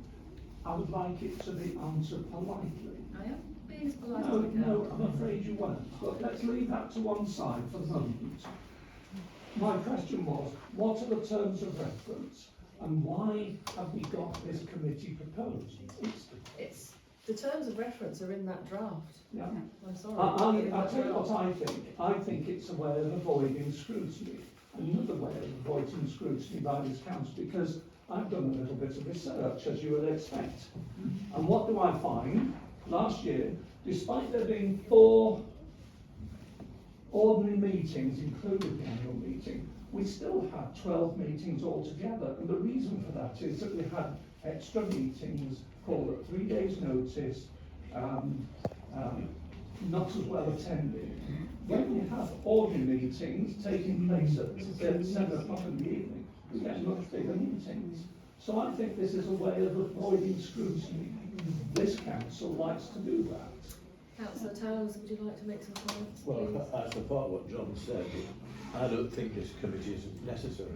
I would like it to be answered politely. I am being as polite No, as I can. no, I'm afraid you won't. But let's leave that to one side for the moment. My question was, what are the terms of reference and why have we got this committee proposed? It's the terms of reference are in that draft. Yeah. I'm sorry. I'll tell you what I think. I think it's a way of avoiding scrutiny. Another way of avoiding scrutiny by this council, because I've done a little bit of research, as you would expect. And what do I find? Last year, despite there being 4 ordinary meetings, including the annual meeting, we still had 12 meetings altogether. And the reason for that is that we had extra meetings called at 3 days' notice, not as well attended. When we have ordinary meetings taking place at 7 o'clock in the evening, we get much bigger meetings. So I think this is a way of avoiding scrutiny. This council likes to do that. Councillor Towers, would you like to make some comments? Well, please? I support what John said. I don't think this committee is necessary.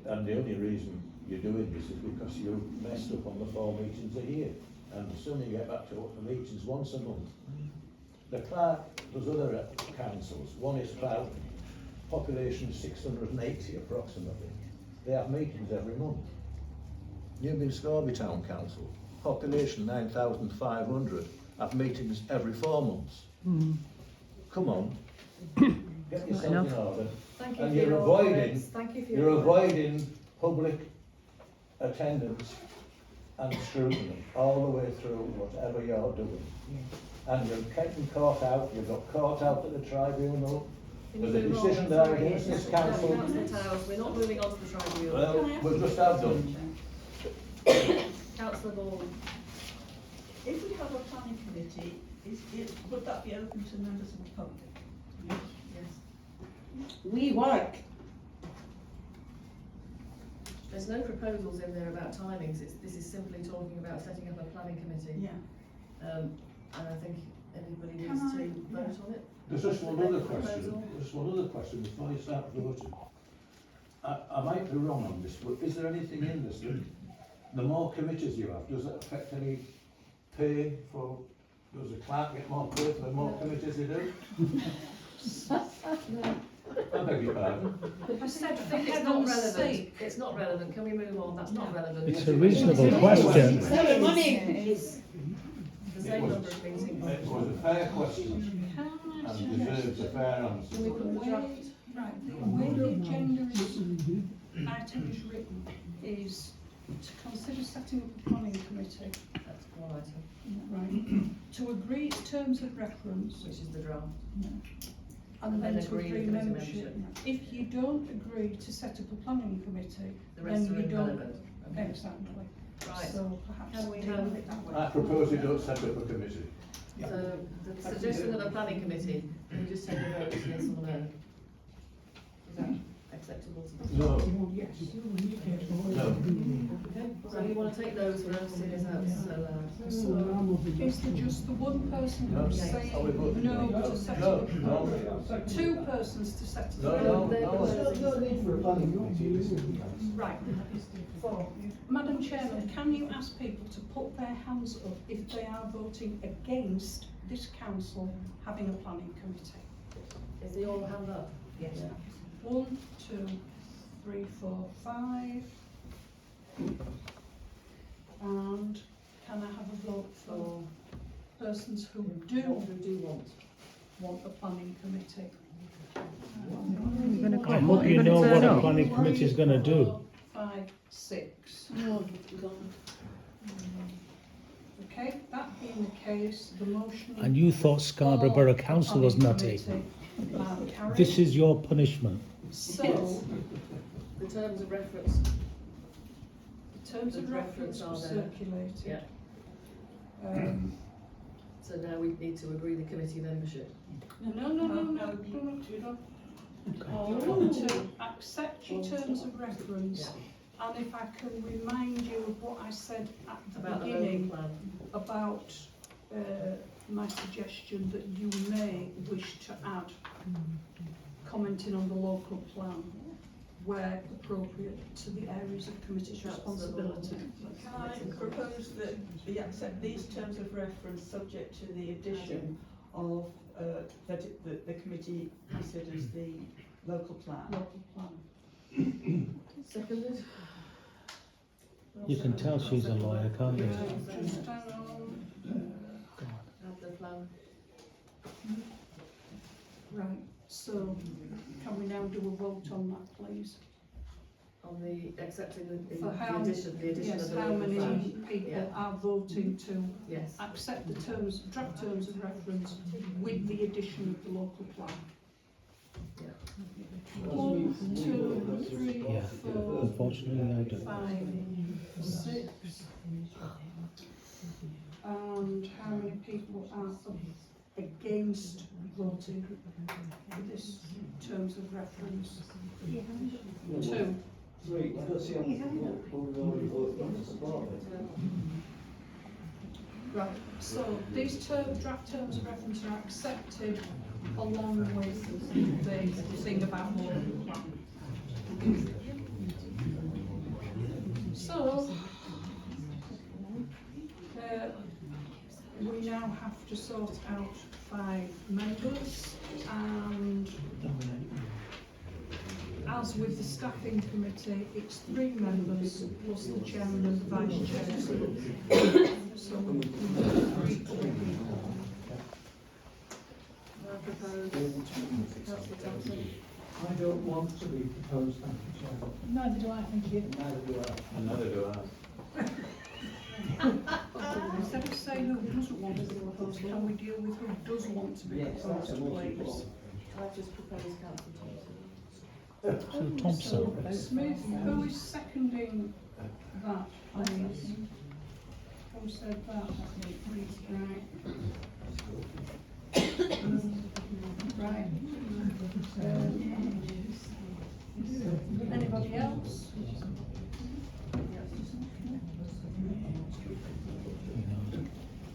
And the only reason you're doing this is because you messed up on the 4 meetings a year. And the sooner you get back to the meetings once a month. The clerk does other councils. One is Cloud, population 680 approximately. They have meetings every month. Newby and Scalby Town Council, population 9,500, have meetings every 4 months. Come on, get yourself in order. Thank you And for you're your avoiding, comments. Thank you for your you're comments. avoiding public attendance and scrutiny all the way through whatever you're doing. And you're getting caught out, you got caught out at the tribunal. Can you There's a move on? decision there Sorry, against this no, council. Councillor Towers, we're not moving on to the tribunal. Well, we've just had done. Councillor Ball. If we have a planning committee, would that be open to members of the public? Yes. We work. There's no proposals in there about timings. This is simply talking about setting up a planning committee. Yeah. And I think everybody Can needs I- to vote on it. There's just one Make other a question, proposal. just one other question before you start voting. I might be wrong on this, but is there anything in this that the more committees you have, does it affect any pay for, does the clerk get more pay for the more committees you do? No. I beg your pardon. I said I think it's not relevant. It's not relevant. Can we move on? That's not relevant. It's a reasonable question. Seven money. It's the same number of meetings. It was a fair question and deserves a fair answer. Can we put the draft? Right, the way the agenda item is written is to consider setting up a planning committee. That's one item, Right. To agree its terms of reference. which is the draft. And then to agree agree the committee membership. If you don't agree to set up a planning committee, The rest then are you don't. irrelevant. Okay. Exactly. Right. So perhaps Can we deal have- with it that way. I propose we don't set up a committee. So the suggestion of a planning committee, can we just take a vote, yes or no? Is that acceptable to the No. Yes. No. Okay, so you want to take those when I'm seeing this out, so Is there just the one person No. who's Are we saying voting? no to set No. up? No. Two persons to set up? No. There's no need for a planning committee, is there? Right. Madam Chairman, can you ask people to put their hands up if they are voting against this council having a planning committee? is the all hand up? Yes. 1, 2, 3, 4, 5. And can I have a vote for persons who do want a planning committee? I hope you know what a planning committee is going to do. 4, 5, 6. Okay, that being the case, the motion. And you thought Scarborough Borough Council was nutty. This is your punishment. So, The terms of reference, the terms of The reference reference were are there. circulated. yeah, so now we need to agree the committee membership. No. You want to accept your terms of reference, and if I can remind you of what I said at the About the local beginning plan. about my suggestion that you may wish to add commenting on the local plan where appropriate to the areas of committee's responsibility. Can I propose that we accept these terms of reference subject to the addition of that the committee considers the local plan? Local plan. Seconded? You can tell she's a lawyer, can't you? Just hang on. Add the plan. Right, so can we now do a vote on that, please? On the accepting the For how, addition yes, of the how local many plan. people Yeah. are voting to Yes. accept the terms, draft terms of reference with the addition of the local plan? Yeah. 1, 2, 3, Yeah. 4, Unfortunately, I don't. 5, 6. And how many people are against voting for this terms of reference? 2. Three, I don't see how we've already voted on to support it. Right, so these draft terms of reference are accepted along with the thing about local plan. So, we now have to sort out 5 members, and as with the staffing committee, it's 3 members plus the chairman and the vice chair. So we need 3 people. I propose Councillor Thompson. I don't want to be proposed, thank you, Chairman. Neither do I, thank you. Neither do I. And neither do I. Instead of saying who doesn't want to be proposed, can we deal with who does want to be proposed, please? I've just proposed Councillor Thompson. So Thompson. Smith, who is seconding that, please? Who said that? Right. Right. Anybody else?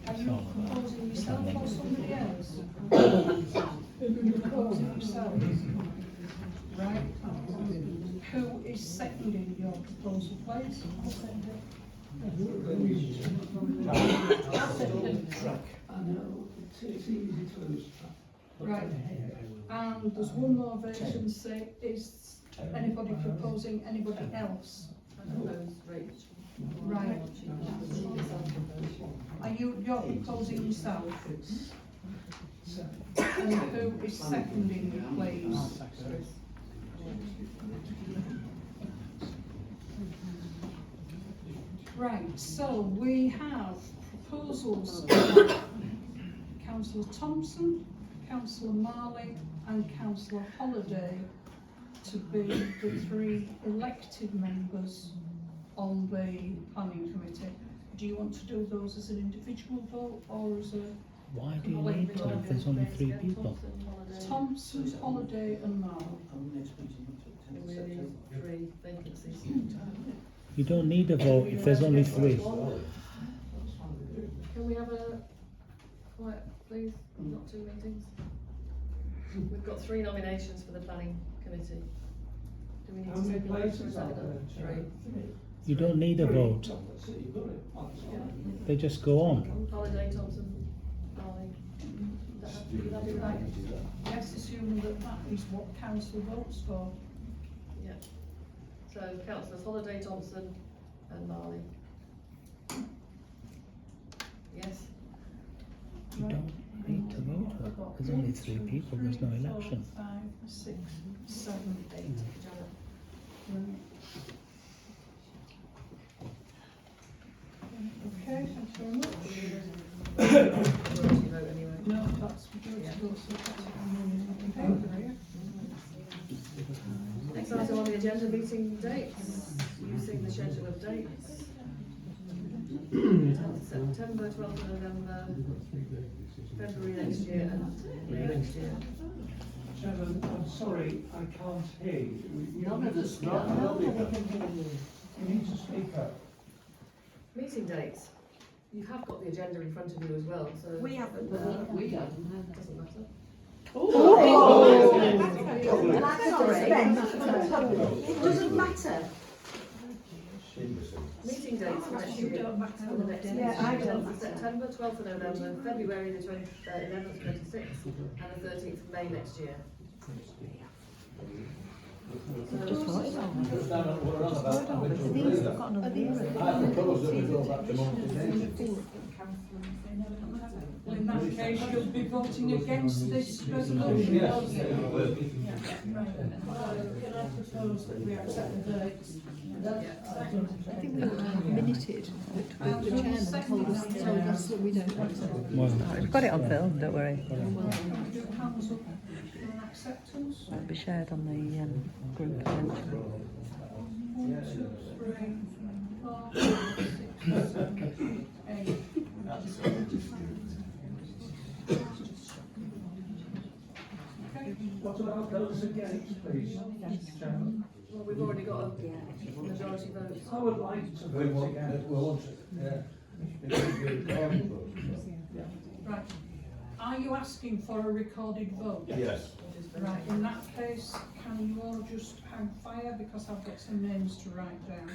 Are you proposing yourself or somebody else? You're proposing yourself. Right. Who is seconding your proposal, please? Right. And there's one more vacancy. Is anybody proposing anybody else? I propose Rachel. Right. You're proposing yourself? And who is seconding you, please? Right, so we have proposals by Councillor Thompson, Councillor Marley and Councillor Holiday to be the 3 elected members on the planning committee. Do you want to do those as an individual vote or as a... Why do you need to if there's only 3 people? Thompson, Holiday and Marr. Really, 3 vacancies. You don't need a vote if there's only 3. Can we have a quiet, please? Not 2 meetings. We've got 3 nominations for the planning committee. Do we need How to many circulate for a places are second? there? 3. You don't need a vote. They just go on. Holiday, Thompson, Darling. Would that be right? Yes, assuming that that is what council votes for. Yeah. So councillors Holiday, Thompson and Marley. Yes? You don't need to vote. There's only 3 people, there's no election. 4, 5, 6, 7, 8. Okay, thanks very much. Majority vote anyway. No, that's majority vote, so that's okay. Next item on the agenda, meeting dates. Using the schedule of dates. 10th September, 12th of November, February next year and May next year. Chairman, I'm sorry, I can't hear you. None of us You need to speak up. Meeting dates. You have got the agenda in front of you as well, so. We haven't. We haven't. Doesn't matter. It doesn't matter. Meeting dates for next year. For the next meeting. September, 12th of November, February the 11th, 26th, and the 13th of May next year. I propose that we go back to monthly. Well, in that case, you'll be voting against this resolution. Yes. Right. Can I propose that we accept the dates? I think we ought to have minuted, but the chairman told us that we don't want to. We've got it on film, don't worry. Hands up for an acceptance. It'll be shared on the group eventually. 1, 2, 3, 4, 5, 6, 7, 8. What about those against, please, Chairman? Well, we've already got a majority vote. I would like to vote against. Right. Are you asking for a recorded vote? Yes. Right, in that case, can you all just hang fire because I've got some names to write down.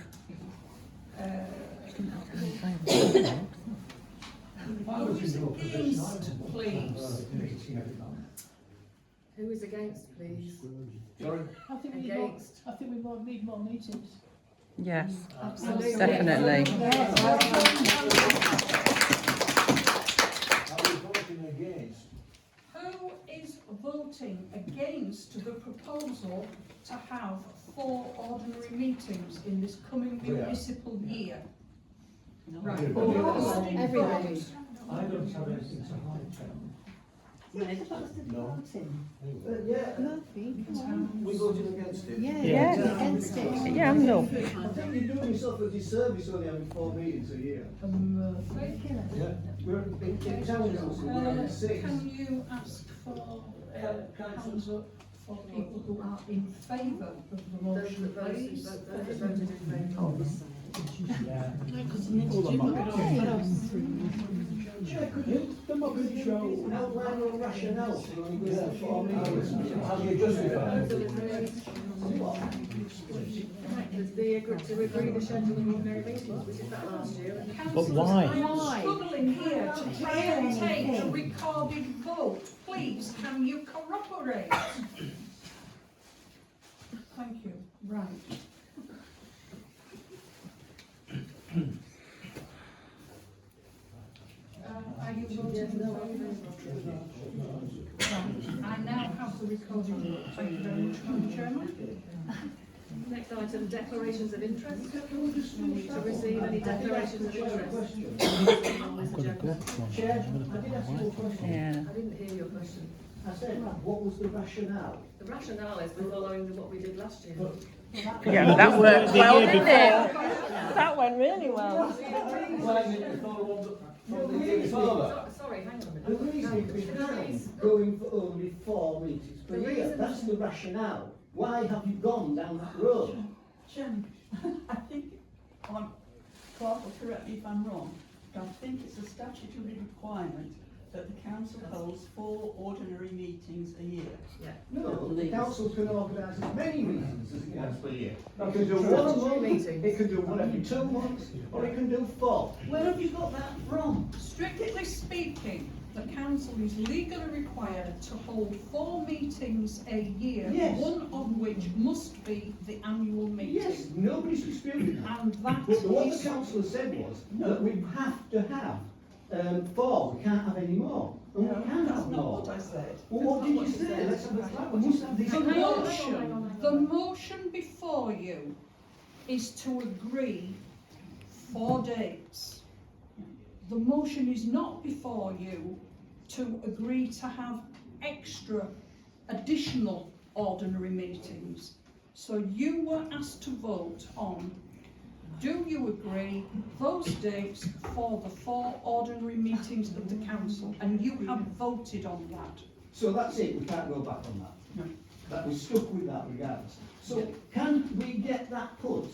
Who is against, please? Who is against, please? Sorry? I think we Against. I think we need more meetings. Yes, Absolutely. definitely. Are we voting against? Who is voting against the proposal to have 4 ordinary meetings in this coming municipal year? Right. Everybody. I don't have anything to hide, Chairman. You're supposed to be voting. We voted against it. Yeah. Against it. Yeah, I'm no. I think you're doing yourself a disservice only having 4 meetings a year. Yeah. We're in town council, we're having 6. Can you ask for hands up for people who are in favour of the motion, please? Those that voted in favour. Democracy show outline or rationale for only going to 4 meetings. How do you justify They agreed to agree the schedule of ordinary meetings, we did that last year. But why? I'm struggling here to try and take a recorded vote. Please, can you corroborate? Thank you. Right. Are you voting in favour? Right. I now have the recorded vote. Thank you very much, Madam Chairman. Next item, declarations of interest. To receive any declarations of interest. I've got to go. Yeah. I didn't hear your question. I said, what was the rationale? The rationale is we're following what we did last year. Yeah, that worked well, didn't it? That went really well. Sorry, hang on a minute. The reason behind going for only 4 meetings per year, that's the rationale. Why have you gone down that road? Chairman, I think, Clark will correct me if I'm wrong, but I think it's a statutory requirement that the council holds 4 ordinary meetings a year. Yeah. No, the council can organise as many meetings as it wants per year. It can do True. 1 a month, Meetings. it can do 1 every 2 months, or it can do 4. Where have you got that from? Strictly speaking, the council is legally required to hold 4 meetings a year, Yes. one of which must be the annual meeting. Yes, nobody's disputing that. And that But what is- the councillor said was that we have to have 4, we can't have any more. And we can That's have not more. what I said. Well, what That's did not you what say? said. Let's have a chat. We must have these. The motion before you is to agree 4 dates. The motion is not before you to agree to have extra, additional ordinary meetings. So you were asked to vote on, do you agree those dates for the 4 ordinary meetings of the council? And you have voted on that. So that's it, we can't go back on that. No. That we're stuck with that regardless. So can we get that put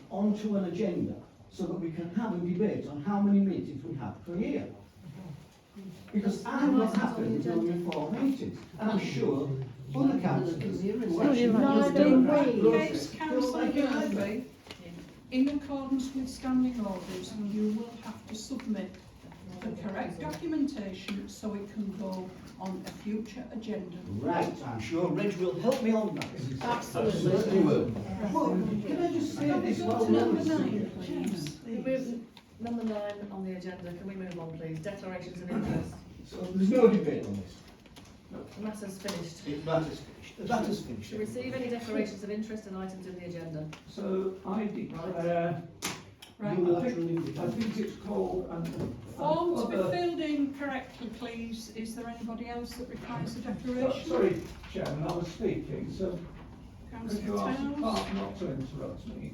onto an agenda so that we can have a debate on how many meetings we have per year? Because I'm not happy with only 4 meetings, and I'm sure other councillors who actually Case Councillor Newby, in accordance with standing orders, you will have to submit the correct documentation so it can go on a future agenda. Right, I'm sure Reg will help me on that. Absolutely. He will. Well, can I just say this while we're on Number this 9, subject? please. Number 9 on the agenda, can we move on please? Declarations of interest. So there's no debate on this. The matter's finished. That is finished. That is finished. To receive any declarations of interest and items in the agenda. So I declare, Right. I think it's called Form to be filled in correctly, please. Is there anybody else that requires a declaration? Sorry, Chairman, I was speaking, so could you Councillor ask the Towns? clerk not to interrupt me?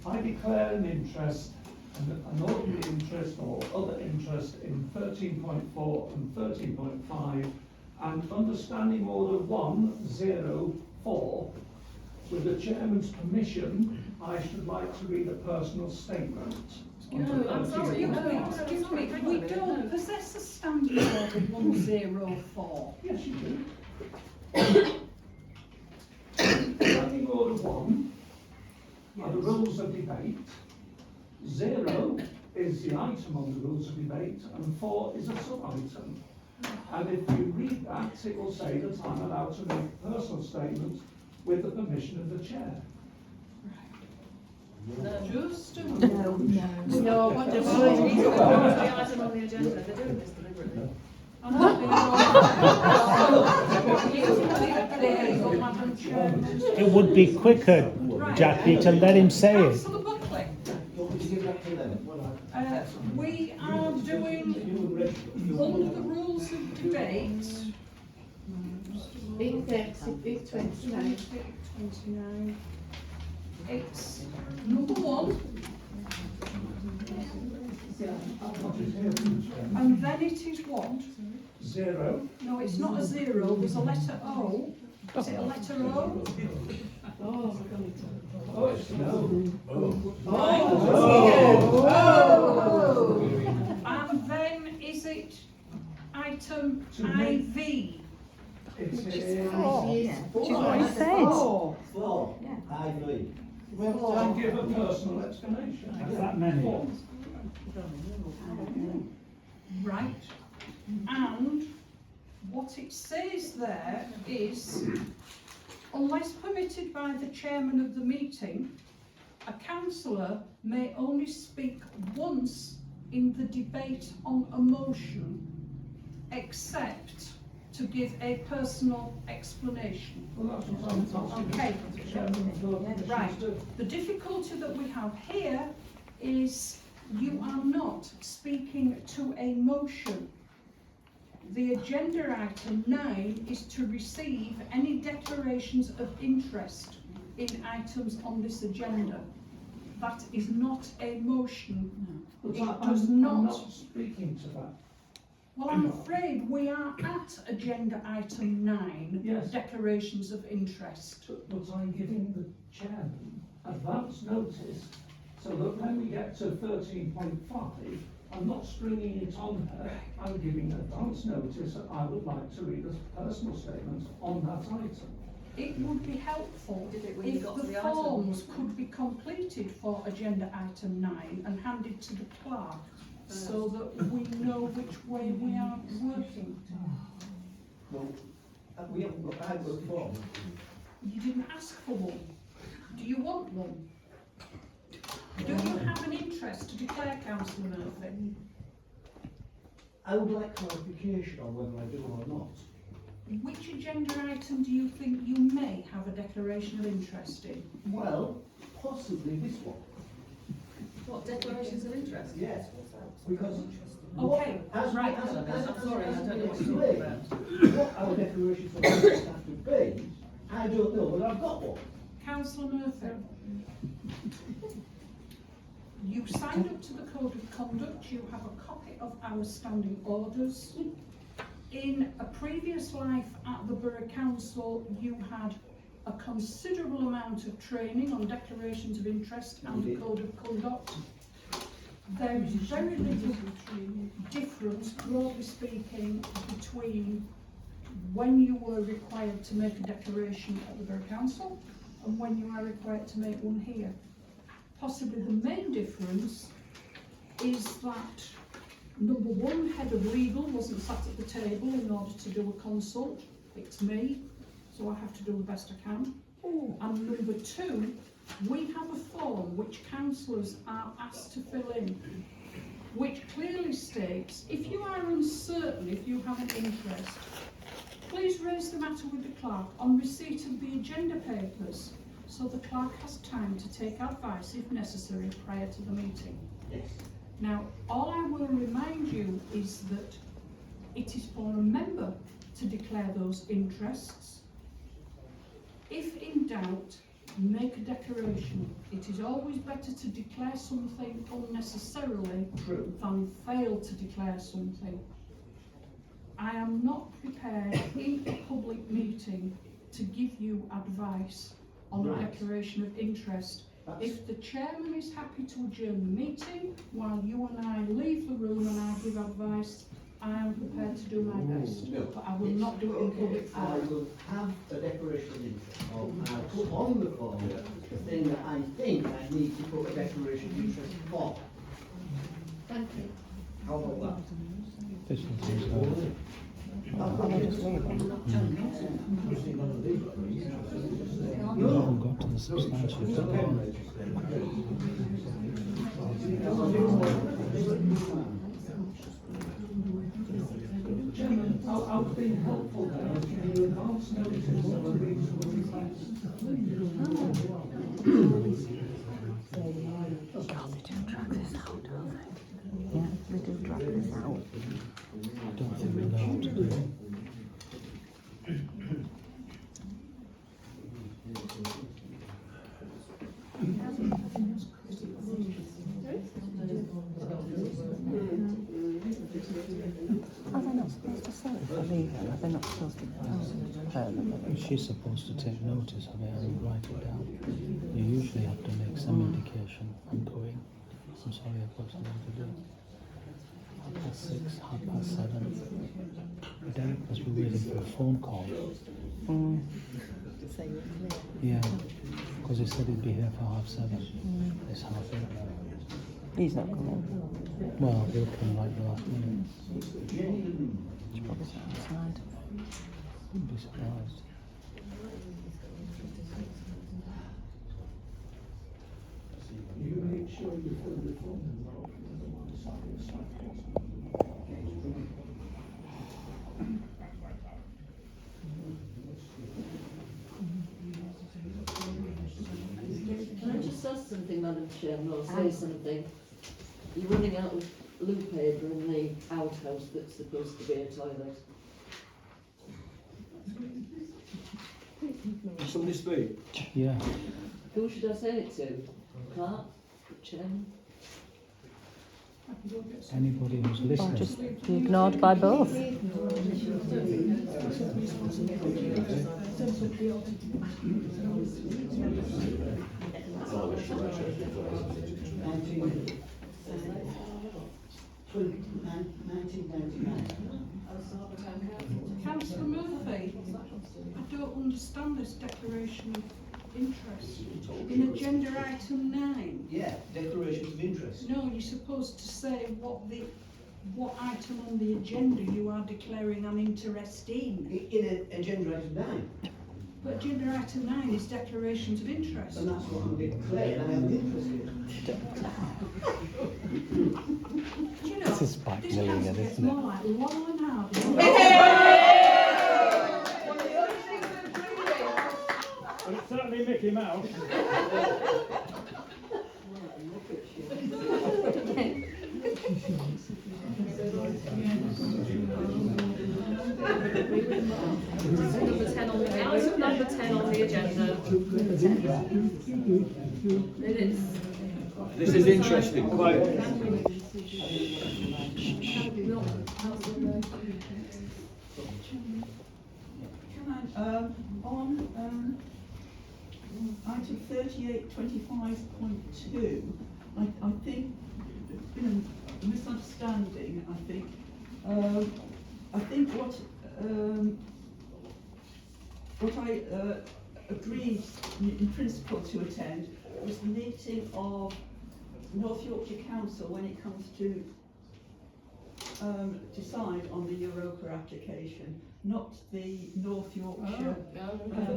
I declare an interest, an ordinary interest or other interest in 13.4 and 13.5 and understanding order 104. With the chairman's permission, I should like to read a personal statement. No, I'm sorry. Excuse me, we don't possess a standing order 104. Yes, you do. Standing order 1 are the rules of debate. 0 is the item on the rules of debate, and 4 is a sub-item. And if you read that, it will say that I'm allowed to make personal statements with the permission of the chair. Just a No, moment. no, what do I need to go on to the item on the agenda? They're doing this deliberately. It would be quicker, Jackie, to let him say it. Councillor Buckley, we are doing, under the rules of debate, Index, it's 29. 29. It's number 1, and then it is what? 0. No, it's not a 0, there's a letter O. Is it a letter O? Oh, it's no. And then is it item IV? It Which is is 4. Which is what he said. 4. I agree. I'll give a personal explanation. That many. 4. Right. And what it says there is, unless permitted by the chairman of the meeting, a councillor may only speak once in the debate on a motion, except to give a personal explanation. Well, that's what I'm asking. Okay. Chairman, for permission Right. to do. The difficulty that we have here is you are not speaking to a motion. the agenda item 9 is to receive any declarations of interest in items on this agenda. That is not a motion. But It I'm does not not. speaking to that. Well, I'm afraid we are at agenda item 9, Yes. declarations of interest. But I'm giving the chairman advance notice so that when we get to 13.5, I'm not springing it on her. I'm giving advance notice that I would like to read a personal statement on that item. It would be helpful Did it when you if got to the the item? forms could be completed for agenda item 9 and handed to the clerk so that we know which way we are working. Well, we haven't got, I've got a form. You didn't ask for one. Do you want one? Do you have an interest to declare, Councillor Murphy? I would like clarification on whether I do or not. Which agenda item do you think you may have a declaration of interest in? Well, possibly this one. What, declarations of interest? Yes, because. Okay, As right. I'm sorry, I don't know what you're talking about. What our declarations of interest have to be, I don't know, but I've got one. Councillor Murphy. You signed up to the Code of Conduct, you have a copy of our standing orders. In a previous life at the Borough Council, you had a considerable amount of training on declarations of interest and the Code of Conduct. There is very little difference, broadly speaking, between when you were required to make a declaration at the Borough Council and when you are required to make one here. Possibly the main difference is that number one, head of legal wasn't sat at the table in order to do a consult. It's me, so I have to do the best I can. And number two, we have a form which councillors are asked to fill in, which clearly states, if you are uncertain, if you have an interest, please raise the matter with the clerk on receipt of the agenda papers, so the clerk has time to take advice if necessary prior to the meeting. Yes. Now, all I will remind you is that it is for a member to declare those interests. If in doubt, make a declaration. It is always better to declare something unnecessarily than fail to declare something. I am not prepared in a public meeting to give you advice on a declaration of interest. If the chairman is happy to adjourn the meeting while you and I leave the room and I give advice, I am prepared to do my best. But I will not do it in public I forum. will have a declaration of interest, or I'll put on the form the thing that I think I need to put a declaration of interest for. Thank you. How about that? This one's we haven't got to the substantial. Chairman, I've been helpful there, I've given you advance notice of a reasonable request. Yeah, we do drag this out. I don't think we know how to do it. Are they not supposed to sell it for legal? Are they not supposed to tell them? She's supposed to take notice of it and write it down. You usually have to make some indication, I'm going. I'm sorry, I've got something to do. 6:30, 7:30. Derek must be waiting for a phone call. Yeah, because he said he'd be here for 7:30. It's 7:30. He's not coming. Well, he'll come like the last minute. He's probably sat outside. Wouldn't be surprised. You make sure you fill the form and vote. Can I just ask something, Madam Chairman, or say something? You're running out of loop paper in the outhouse that's supposed to be a toilet. Somebody speak? Yeah. Who should I say it to? Clark? Chairman? Anybody who's Or listening. just be ignored by both. Councillor Murphy, I don't understand this declaration of interest. In agenda item 9. Yeah, declaration of interest. No, you're supposed to say what item on the agenda you are declaring an interest in. In agenda item 9. But agenda item 9 is declarations of interest. And that's what I'm declaring I am interested. Do you know, This is Spike this Milligan, council gets isn't it? more like Laurel and Hardy. Well, it's certainly Mickey Mouse. Item number 10 on the agenda. Minutes. This is interesting. Quiet. On item 3825.2, I think there's been a misunderstanding. I think what I agreed in principle to attend was the meeting of North Yorkshire Council when it comes to decide on the Europa application, not the North Yorkshire.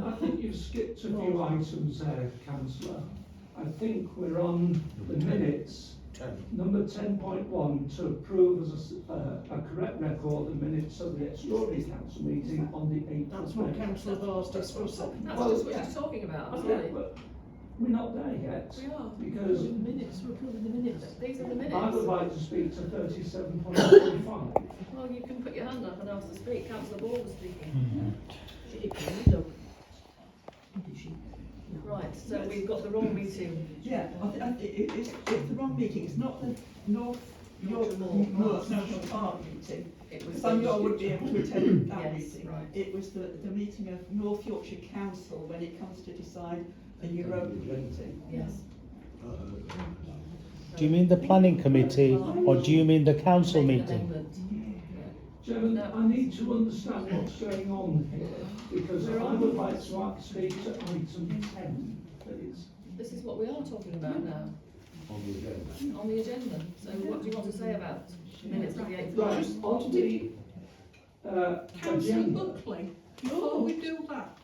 I think you've skipped a few items there, councillor. I think we're on the minutes. Number 10.1 to approve as a correct record the minutes of the extraordinary council meeting on the 8th That's of what May. Councillor Bowes discussing. That's Well, just what yeah. she's talking about, Okay, isn't it? but we're not there yet. We are. Because We're in the minutes, we're approving the minutes. These are the minutes. I would like to speak to 37.45. Well, you can put your hand up and ask to speak. Councillor Ball was speaking. Right, so we've got the wrong meeting. Yeah, it's the wrong meeting. It's not the North Yorkshire National Park meeting. It was Some of you all would be able to attend that Yes, meeting. right. It was the meeting of North Yorkshire Council when it comes to decide a Europa meeting. Yes. Do you mean the planning committee or do you mean the council meeting? Chairman, I need to understand what's going on here, because I would like to speak to item 10, please. This is what we are talking about now. On the agenda. So what do you want to say about minutes of the 8th of May? Right, on the Councillor agenda. Buckley, before we do that,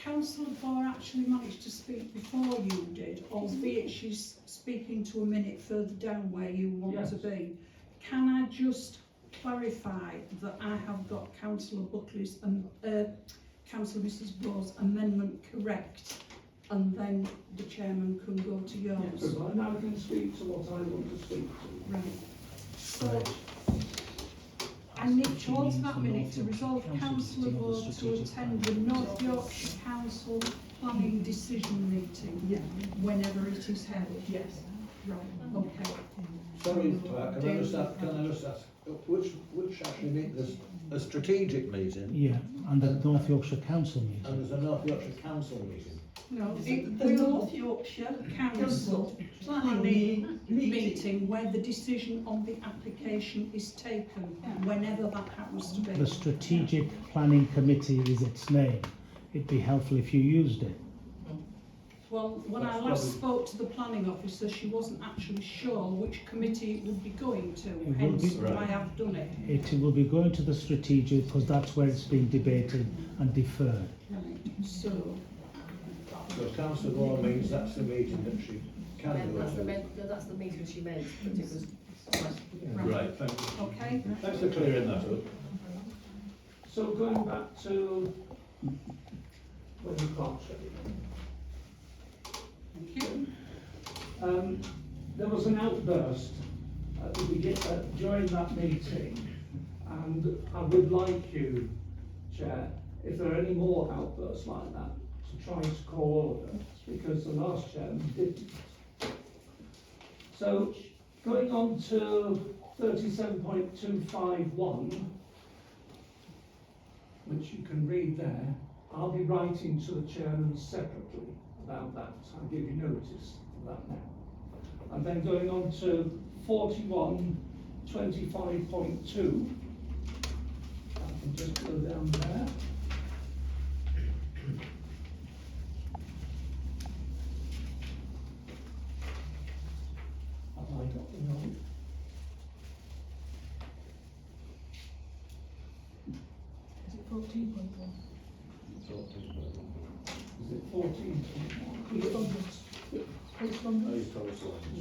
Councillor Barr actually managed to speak before you did, albeit she's speaking to a minute further down where you want Yes. to be. Can I just clarify that I have got Councillor Buckley's and Councillor Mrs. Bowes' amendment correct, and then the chairman can go to yours? Yes, I now can speak to what I want to speak to. Right. So I need to alter that minute to resolve Councillor Bowes to attend the North Yorkshire Council planning decision meeting. Yeah. Whenever it is held. Yes. Right, okay. Sorry, can I just ask, which actually meet there's a strategic meeting Yeah, and the North Yorkshire Council meeting. and there's a North Yorkshire Council meeting. No, The North Yorkshire Council planning meeting where the decision on the application is taken, whenever that happens to be. The strategic planning committee is its name. It'd be helpful if you used it. Well, when I last spoke to the planning officer, she wasn't actually sure which committee it would be going to, will hence be- why I've done it. It will be going to the strategic because that's where it's being debated and deferred. Right, so, So Councillor Moore means that's the meeting that she can go That's the, to. that's the meeting she meant, but it was. Right, thank you. okay. Thanks for clearing that up. So going back to when the clock's ready. Thank you. There was an outburst at the during that meeting, and I would like you, Chair, if there are any more outbursts like that, to try to call order, because the last chairman didn't. So, going on to 37.251, which you can read there, I'll be writing to the chairman separately about that. I'll give you notice of that now. And then going on to 41.25.2, I can just go down there. Have I got the wrong? Is it 14.1? Is it 14?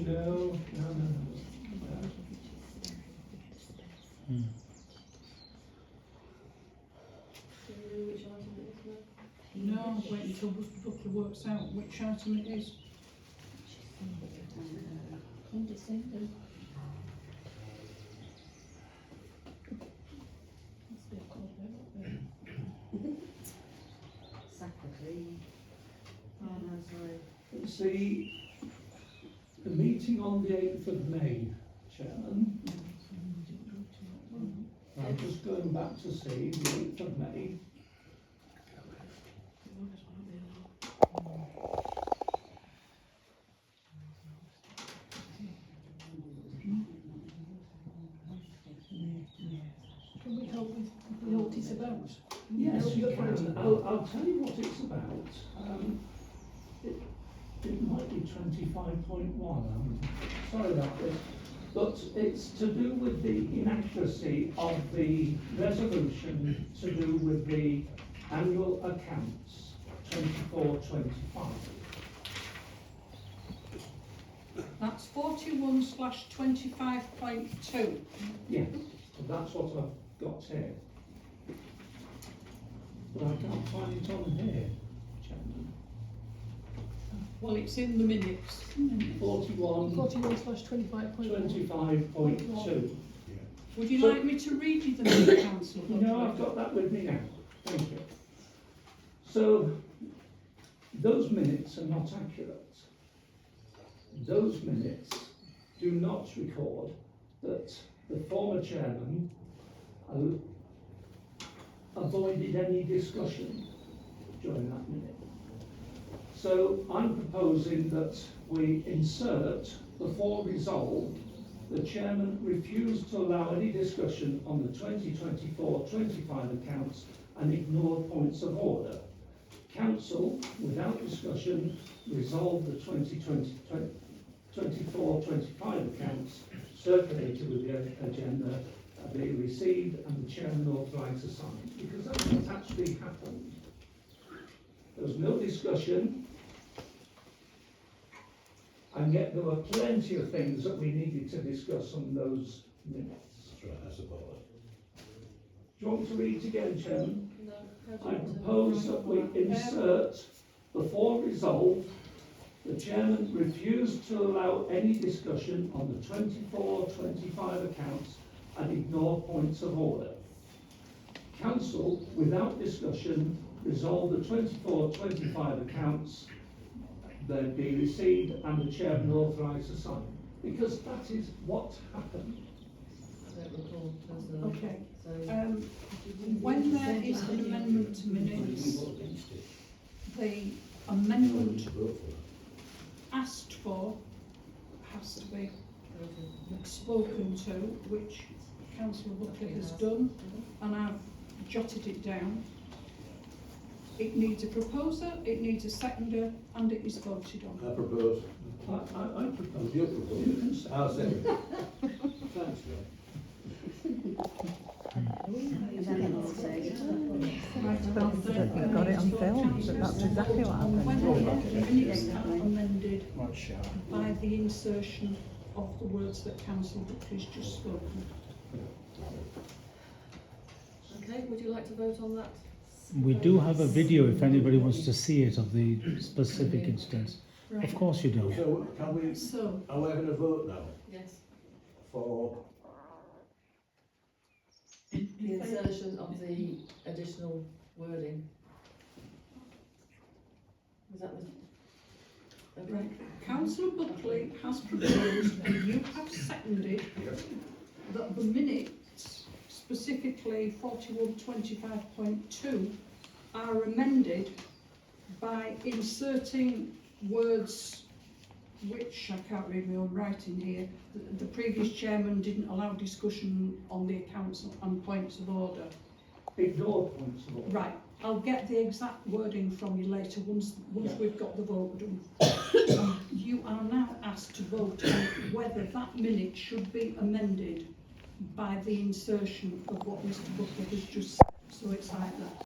No. No, wait until Booker works out which item it is. It's the meeting on the 8th of May, Chairman. I'm just going back to see the 8th of May. Can we help with what it's about? Yes, you can. I'll tell you what it's about. It might be 25.1. I'm sorry about this. But it's to do with the inaccuracy of the resolution to do with the annual accounts 24-25. That's 41/25.2. Yes, that's what I've got here. But I can't find it on here, Chairman. Well, it's in the minutes. 41/25.2. Would you like me to read you the minutes, Councillor? No, I've got that with me now. Thank you. So, those minutes are not accurate. Those minutes do not record that the former chairman avoided any discussion during that minute. So I'm proposing that we insert before resolved, the chairman refused to allow any discussion on the 2024-25 accounts and ignored points of order. Council, without discussion, resolved the 2024-25 accounts circulated with the agenda be received and the chairman authorised to sign, because that's what actually happened. There was no discussion, and yet there were plenty of things that we needed to discuss on those minutes. That's right, I suppose. Do you want me to read it again, Chairman? No. I propose that we insert before resolved, the chairman refused to allow any discussion on the 24-25 accounts and ignore points of order. Council, without discussion, resolved the 24-25 accounts that be received and the chairman authorised to sign, because that is what happened. Okay. When there is an amendment to minutes, the amendment asked for has to be spoken to, which Councillor Buckley has done, and I've jotted it down. It needs a proposer, it needs a seconder, and it is voted on. I propose. I propose. You propose. You can say. I'll second. Thanks, John. You've got it on film, but that's exactly what happened. When the minutes are amended by the insertion of the words that Councillor Buckley's just spoken. Okay, would you like to vote on that? We do have a video if anybody wants to see it of the specific instance. Of course you do. So, can we, So, are we having a vote now? Yes. for The insertion of the additional wording. Was that the... Okay. Right. Councillor Buckley has proposed, and you have seconded, that the minutes, specifically 4125.2, are amended by inserting words which, I can't read my own writing here, the previous chairman didn't allow discussion on the accounts and points of order. Ignore points of order. Right, I'll get the exact wording from you later once we've got the vote done. You are now asked to vote on whether that minute should be amended by the insertion of what Mr. Buckley has just said. So it's like that.